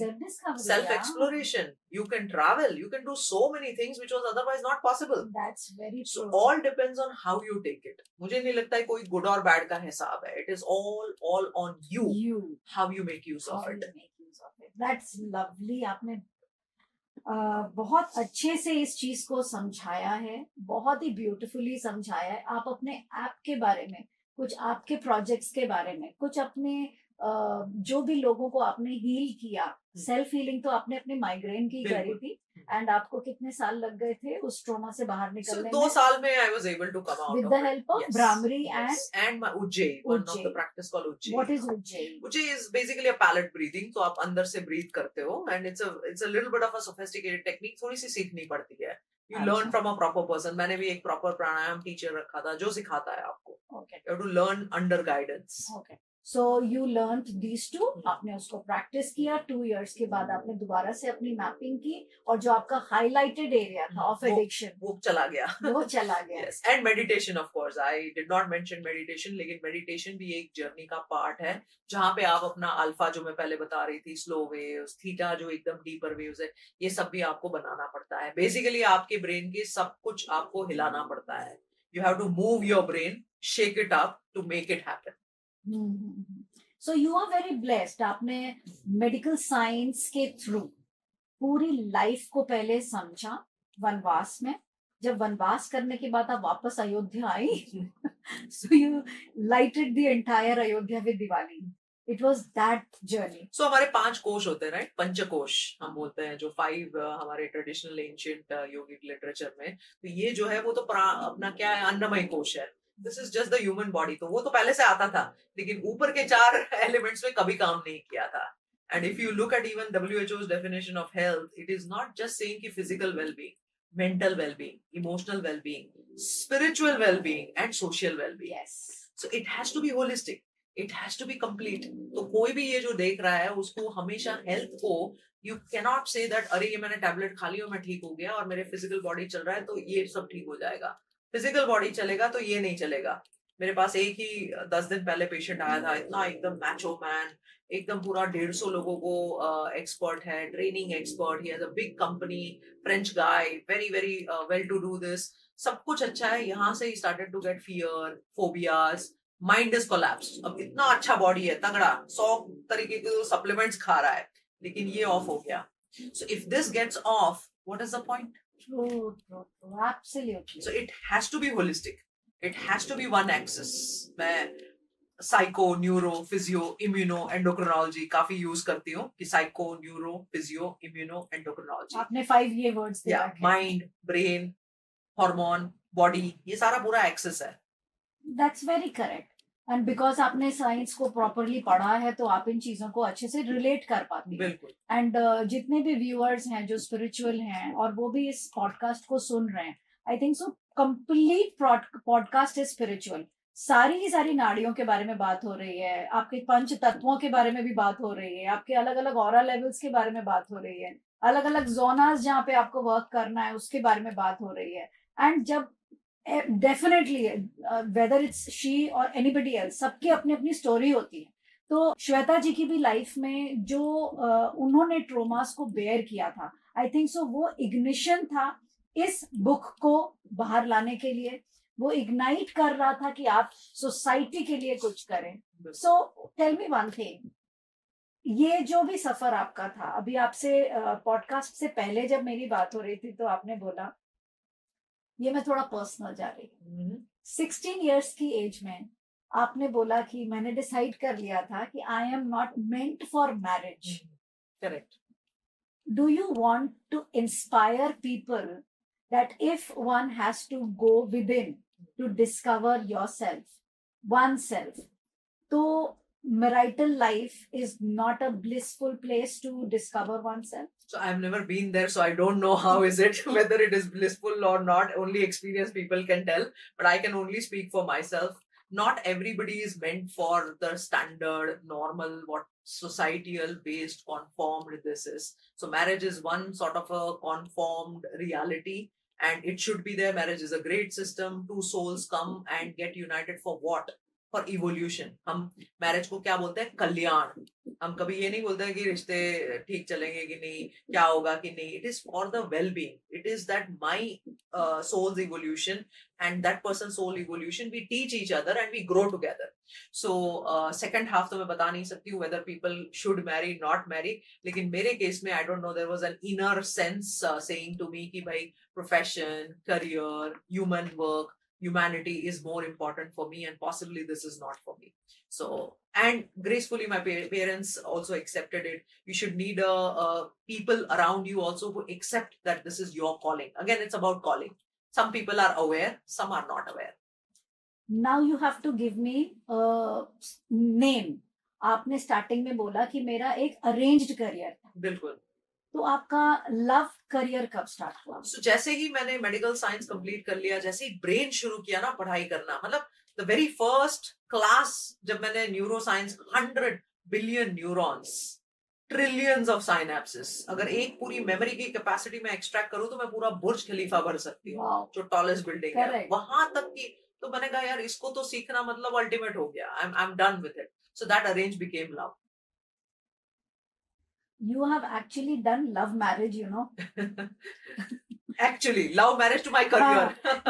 self exploration. You can travel, you can do so many things which was otherwise not possible. That's very true. So all depends on how you take it. मुझे नहीं लगता है कोई good और bad का हिसाब है. It is all on you. How you make use of it. That's lovely. आपने बहुत अच्छे से इस चीज को समझाया है, बहुत ही ब्यूटीफुली समझाया है. आप अपने ऐप के बारे में, कुछ आपके प्रोजेक्ट्स के बारे में, कुछ अपने जो भी लोगों को आपने हील किया, सेल्फ हीलिंग तो आपने अपने माइग्रेन की करी थी, एंड आपको कितने साल लग गए थे उस ट्रॉमा से बाहर निकलने में? 2 साल में I was able to come out with the help of Brahmari and my Ujjayi, one of the practice called Ujjayi. What is Ujjayi? Ujjayi is basically a palate breathing. तो आप अंदर से breathe करते हो, and it's a little bit of a sophisticated technique. थोड़ी सी सीखनी पड़ती है. You learn from a proper person. मैंने भी एक proper प्राणायाम टीचर रखा था जो सिखाता है आपको. Okay. You have to learn under guidance. Okay. So you learned these two. आपने उसको प्रैक्टिस किया. 2 years के बाद आपने दोबारा से अपनी मैपिंग की, और जो आपका हाईलाइटेड एरिया था ऑफ एडिक्शन, वो चला गया. वो चला गया. Yes. And meditation of course. I did not mention meditation, लेकिन meditation भी एक जर्नी का पार्ट है, जहाँ पे आप अपना अल्फा जो मैं पहले बता रही थी, स्लो वेव्स, थीटा जो एकदम डीपर वेव्स है, ये सब भी आपको बनाना पड़ता है. बेसिकली आपके ब्रेन के सब कुछ आपको हिलाना पड़ता है. You have to move your brain, shake it up to make it happen. So you are very blessed. आपने मेडिकल साइंस के थ्रू पूरी लाइफ को पहले समझा वनवास में. जब वनवास करने के बाद आप वापस अयोध्या आई, so you lighted the entire Ayodhya with Diwali. It was that journey. So हमारे 5 कोश होते हैं, राइट? पंचकोश हम बोलते हैं, जो 5 हमारे ट्रेडिशनल एंशिएंट योगिक लिटरेचर में. तो ये जो है वो तो अपना क्या है, अन्नमय कोश है. This is just the human body. तो वो तो पहले से आता था, लेकिन ऊपर के 4 एलिमेंट्स में कभी काम नहीं किया था. And if you look at even WHO's definition of health, it is not just saying कि physical well-being, mental well-being, emotional well-being, spiritual well-being, and social well-being. Yes. So it has to be holistic. It has to be complete. तो कोई भी ये जो देख रहा है उसको हमेशा हेल्थ को, you cannot say that अरे ये मैंने टैबलेट खा ली और मैं ठीक हो गया और मेरे फिजिकल बॉडी चल रहा है तो ये सब ठीक हो जाएगा. फिजिकल बॉडी चलेगा तो ये नहीं चलेगा. मेरे पास एक ही 10 दिन पहले पेशेंट आया था, इतना एकदम मैचो मैन, एकदम पूरा 150 लोगों को एक्सपर्ट है, training expert, he has a big company, French guy, very very well to do this, सब कुछ अच्छा है। यहाँ से ही started to get fear, phobias, mind is collapse. अब इतना अच्छा बॉडी है, तगड़ा, 100 तरीके के सप्लीमेंट्स खा रहा है, लेकिन ये ऑफ हो गया। So if this gets off, what is the point? True, absolutely. So it has to be holistic. It has to be one axis. मैं psycho, neuro, physio, immuno, endocrinology काफी यूज करती हूँ कि psycho, neuro, physio, immuno, endocrinology. आपने 5 ये words दे या रखे हैं। माइंड, ब्रेन, हार्मोन, बॉडी, ये सारा पूरा एक्सेस है। That's very correct. And because आपने साइंस को प्रॉपरली पढ़ा है तो आप इन चीजों को अच्छे से रिलेट कर पाते हैं। बिल्कुल। एंड जितने भी व्यूअर्स हैं जो स्पिरिचुअल हैं और वो भी इस पॉडकास्ट को सुन रहे हैं, I think so complete podcast is spiritual. सारी की सारी नाड़ियों के बारे में बात हो रही है, आपके पंच तत्वों के बारे में भी बात हो रही है, आपके अलग अलग ऑरा लेवल्स के बारे में बात हो रही है, अलग अलग जोनास जहाँ पे आपको वर्क करना है उसके बारे में बात हो रही है। एंड जब डेफिनेटली वेदर इट्स शी और एनीबडी एल्स, सबकी अपनी अपनी स्टोरी होती है। तो श्वेता जी की भी लाइफ में जो उन्होंने ट्रोमास को बेयर किया था, आई थिंक सो वो इग्निशन था इस बुक को बाहर लाने के लिए। वो इग्नाइट कर रहा था कि आप सोसाइटी के लिए कुछ करें। So tell me one thing, ये जो भी सफर आपका था, अभी आपसे पॉडकास्ट से पहले जब मेरी बात हो रही थी तो आपने बोला, ये मैं थोड़ा पर्सनल जा रही हूँ, 16 इयर्स की एज में आपने बोला कि मैंने डिसाइड कर लिया था कि I am not meant for marriage. Correct. Do you want to inspire people that if one has to go within to discover yourself, oneself, तो marital life is not a blissful place to discover oneself? So I've never been there, so I don't know how is it, whether it is blissful or not. Only experienced people can tell, but I can only speak for myself. Not everybody is meant for the standard, normal, what societal based conformed this is. So marriage is one sort of a conformed reality, and it should be there. Marriage is a great system. Two souls come and get united for what? For evolution. हम marriage को क्या बोलते हैं? कल्याण। हम कभी ये नहीं बोलते हैं कि रिश्ते ठीक चलेंगे कि नहीं, क्या होगा कि नहीं। It is for the well being. It is that my soul's evolution and that person soul evolution, we teach each other and we grow together. So second half तो मैं बता नहीं सकती हूँ whether people should marry not marry, लेकिन मेरे case में I don't know, there was an inner sense saying to me कि भाई profession, career, human work, humanity is more important for me, and possibly this is not for me. So, and gracefully my parents also accepted it. You should need a people around you also who accept that this is your calling. Again, it's about calling. Some people are aware, some are not aware. Now you have to give me a name. आपने starting में बोला कि मेरा एक arranged career था। बिल्कुल। तो आपका लव करियर कब स्टार्ट हुआ? So, जैसे ही मैंने मेडिकल साइंस कंप्लीट कर लिया, जैसे ही ब्रेन शुरू किया ना पढ़ाई करना, मतलब द वेरी फर्स्ट क्लास जब मैंने neuroscience, 100 billion neurons, trillions of synapses, अगर एक पूरी मेमोरी की कैपेसिटी में एक्सट्रैक्ट करूं तो मैं पूरा बुर्ज खलीफा भर सकती हूँ, जो टॉलेस्ट बिल्डिंग है वहां तक की। तो मैंने कहा यार इसको तो सीखना मतलब अल्टीमेट हो गया, I am done with it. So that arrange became love. You have actually done love marriage, you know. Actually, love marriage to my career.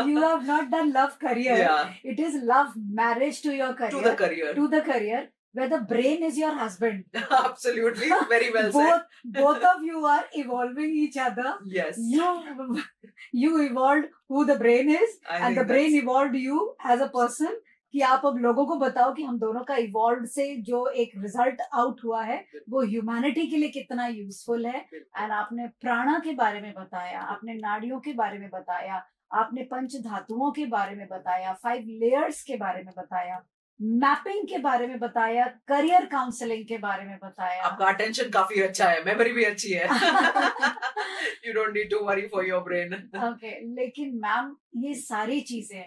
You have not done love career. Yeah. It is love marriage to your career. To the career. To the career, where the brain is your husband. Absolutely, very well said. Both of you are evolving each other. Yes. You evolved who the brain is, and the brain evolved you as a person. कि आप अब लोगों को बताओ कि हम दोनों का इवॉल्व से जो एक रिजल्ट आउट हुआ है वो ह्यूमैनिटी के लिए कितना यूजफुल है। एंड आपने प्राणा के बारे में बताया, आपने नाड़ियों के बारे में बताया, आपने पंच धातुओं के बारे में बताया, 5 लेयर्स के बारे में बताया, मैपिंग के बारे में बताया, करियर काउंसलिंग के बारे में बताया। आपका अटेंशन काफी अच्छा है, मेमोरी भी अच्छी है। You don't need to worry for your brain. Okay, लेकिन मैम ये सारी चीजें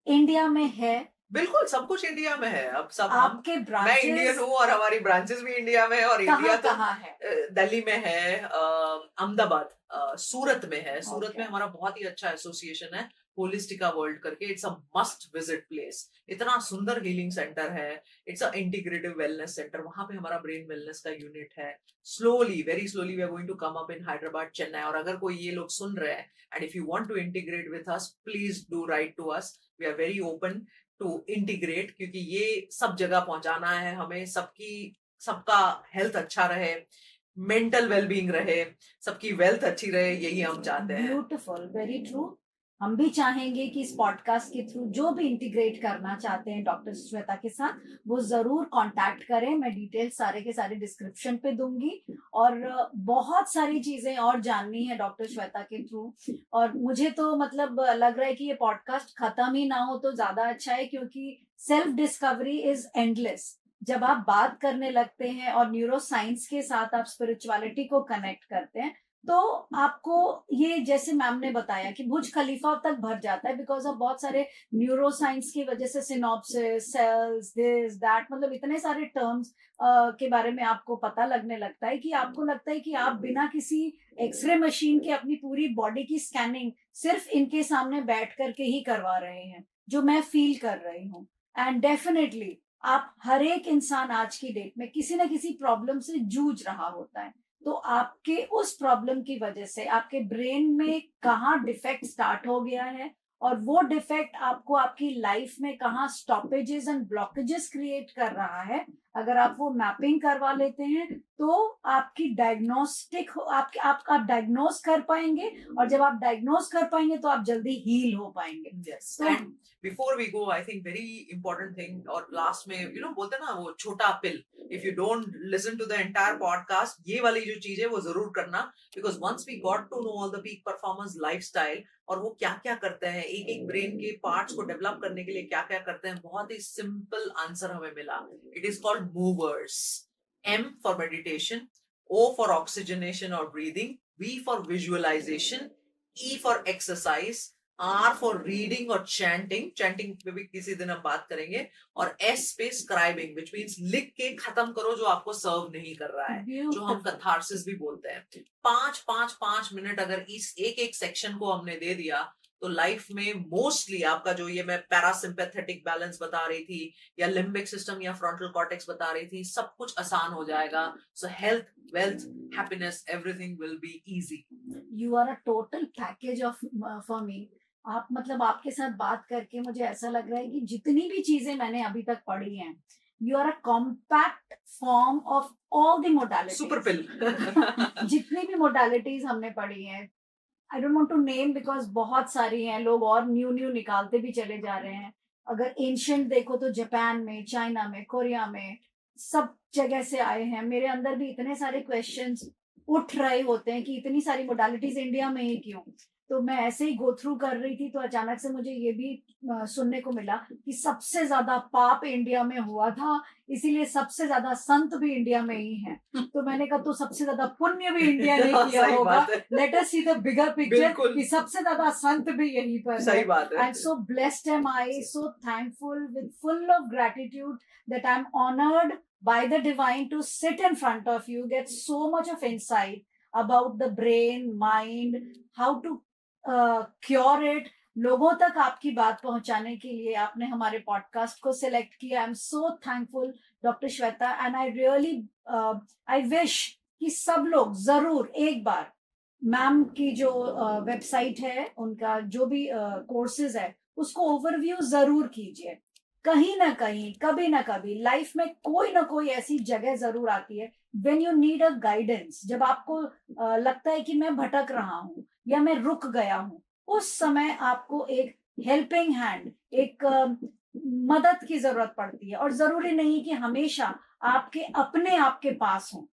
इंडिया में है? बिल्कुल, सब कुछ इंडिया में है। अब सब आपके ब्रांचेस, मैं इंडियन हूँ और हमारी ब्रांचेस भी इंडिया में है। और इंडिया तो है? दिल्ली में है, अहमदाबाद, सूरत में है। सूरत में हमारा बहुत ही अच्छा एसोसिएशन है, होलिस्टिका वर्ल्ड करके, it's a must visit place. इतना सुंदर हीलिंग सेंटर है, it's a integrative wellness centre, वहां पे हमारा ब्रेन वेलनेस का यूनिट है। Slowly, very slowly we are going to come up in Hyderabad, Chennai. और अगर कोई ये लोग सुन रहे हैं and if you want to integrate with us, please do write to us, we are very open to integrate, क्योंकि ये सब जगह पहुंचाना है हमें। सबका हेल्थ अच्छा रहे, मेंटल वेलबींग रहे, सबकी वेल्थ अच्छी रहे, यही हम चाहते हैं। Beautiful, very true. हम भी चाहेंगे कि इस पॉडकास्ट के थ्रू जो भी इंटीग्रेट करना चाहते हैं डॉक्टर श्वेता के साथ, वो जरूर कांटेक्ट करें। मैं डिटेल सारे के सारे डिस्क्रिप्शन पे दूंगी। और बहुत सारी चीजें और जाननी है डॉक्टर श्वेता के थ्रू। और मुझे तो मतलब लग रहा है कि ये पॉडकास्ट खत्म ही ना हो तो ज्यादा अच्छा है, क्योंकि सेल्फ डिस्कवरी इज एंडलेस। जब आप बात करने लगते हैं और न्यूरो साइंस के साथ आप स्पिरिचुअलिटी को कनेक्ट करते हैं, तो आपको ये, जैसे मैम ने बताया कि बुर्ज खलीफा तक भर जाता है, बिकॉज ऑफ बहुत सारे न्यूरो साइंस की वजह से, सिनॉप्सिस, सेल्स, दिस दैट, मतलब इतने सारे टर्म्स के बारे में आपको पता लगने लगता है कि आपको लगता है कि आप बिना किसी एक्सरे मशीन के अपनी पूरी बॉडी की स्कैनिंग सिर्फ इनके सामने बैठ करके ही करवा रहे हैं, जो मैं फील कर रही हूँ। एंड डेफिनेटली आप, हर एक इंसान आज की डेट में किसी न किसी प्रॉब्लम से जूझ रहा होता है। तो आपके उस प्रॉब्लम की वजह से आपके ब्रेन में कहाँ डिफेक्ट स्टार्ट हो गया है, और वो डिफेक्ट आपको आपकी लाइफ में कहाँ स्टॉपेजेस एंड ब्लॉकेजेस क्रिएट कर रहा है, अगर आप वो मैपिंग करवा लेते हैं तो आपकी डायग्नोस्टिक आप डायग्नोस कर पाएंगे। और जब आप डायग्नोस कर पाएंगे तो आप जल्दी हील हो पाएंगे। Yes. तो And before we go, I think very important thing, और last में बोलते हैं ना वो छोटा पिल, if you don't listen to the entire podcast, ये वाली जो चीज है वो जरूर करना, because once we got to know all the peak performance lifestyle और वो क्या क्या करते हैं, एक एक ब्रेन के पार्ट्स को डेवलप करने के लिए क्या क्या करते हैं, बहुत ही सिंपल आंसर हमें मिला। It is called movers. M for meditation, O for oxygenation or breathing, V for visualization, E for exercise, R for reading और chanting पे भी किसी दिन हम बात करेंगे, और S पे scribing, which means लिख के खत्म करो जो आपको सर्व नहीं कर रहा है, जो हम catharsis भी बोलते हैं। 5 मिनट अगर इस एक एक सेक्शन को हमने दे दिया, तो लाइफ में मोस्टली आपका जो ये मैं पैरासिम्पैथेटिक बैलेंस बता रही थी, या लिम्बिक सिस्टम या फ्रंटल कॉर्टेक्स बता रही थी, सब कुछ आसान हो जाएगा। So health, wealth, happiness, everything will be easy. You are a total package of for me. आप, मतलब आपके साथ बात करके मुझे ऐसा लग रहा है कि जितनी भी चीजें मैंने अभी तक पढ़ी हैं, you are a compact form of all the modalities. Super pill. जितनी भी मोडालिटीज हमने पढ़ी हैं, I don't want to name because बहुत सारी हैं, लोग और न्यू निकालते भी चले जा रहे हैं। अगर एंशियंट देखो तो जापान में, चाइना में, कोरिया में, सब जगह से आए हैं। मेरे अंदर भी इतने सारे क्वेश्चंस उठ रहे होते हैं कि इतनी सारी मोडालिटीज इंडिया में ही क्यों। तो मैं ऐसे ही गो थ्रू कर रही थी, तो अचानक से मुझे ये भी सुनने को मिला कि सबसे ज्यादा पाप इंडिया में हुआ था, इसीलिए सबसे ज्यादा संत भी इंडिया में ही हैं। तो मैंने कहा तो सबसे ज्यादा पुण्य भी इंडिया ने किया होगा। Let us see the bigger picture कि सबसे ज्यादा संत भी यहीं पर सही बात है। And so blessed am I, so thankful, with full of gratitude that I am honoured by the divine to sit in front of you, get so much of insight about the brain, mind, how to cure it। लोगों तक आपकी बात पहुंचाने के लिए आपने हमारे podcast को सिलेक्ट किया। I am so thankful doctor Shweta, and I really I wish कि सब लोग जरूर एक बार मैम की जो वेबसाइट है, उनका जो भी कोर्सेज है, उसको ओवरव्यू जरूर कीजिए। कहीं ना कहीं, कभी ना कभी लाइफ में कोई ना कोई ऐसी जगह जरूर आती है when you need a guidance, जब आपको लगता है कि मैं भटक रहा हूँ या मैं रुक गया हूँ, उस समय आपको एक हेल्पिंग हैंड, एक मदद की जरूरत पड़ती है। और जरूरी नहीं कि हमेशा आपके अपने आपके पास हो।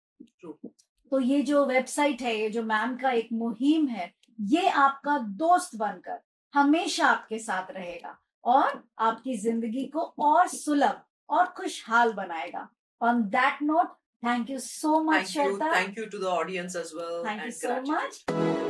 तो ये जो वेबसाइट है, ये जो मैम का एक मुहिम है, ये आपका दोस्त बनकर हमेशा आपके साथ रहेगा और आपकी जिंदगी को और सुलभ और खुशहाल बनाएगा। On that note, thank you so much, Shweta. Thank you to the audience as well. Thank you and so gratitude. much.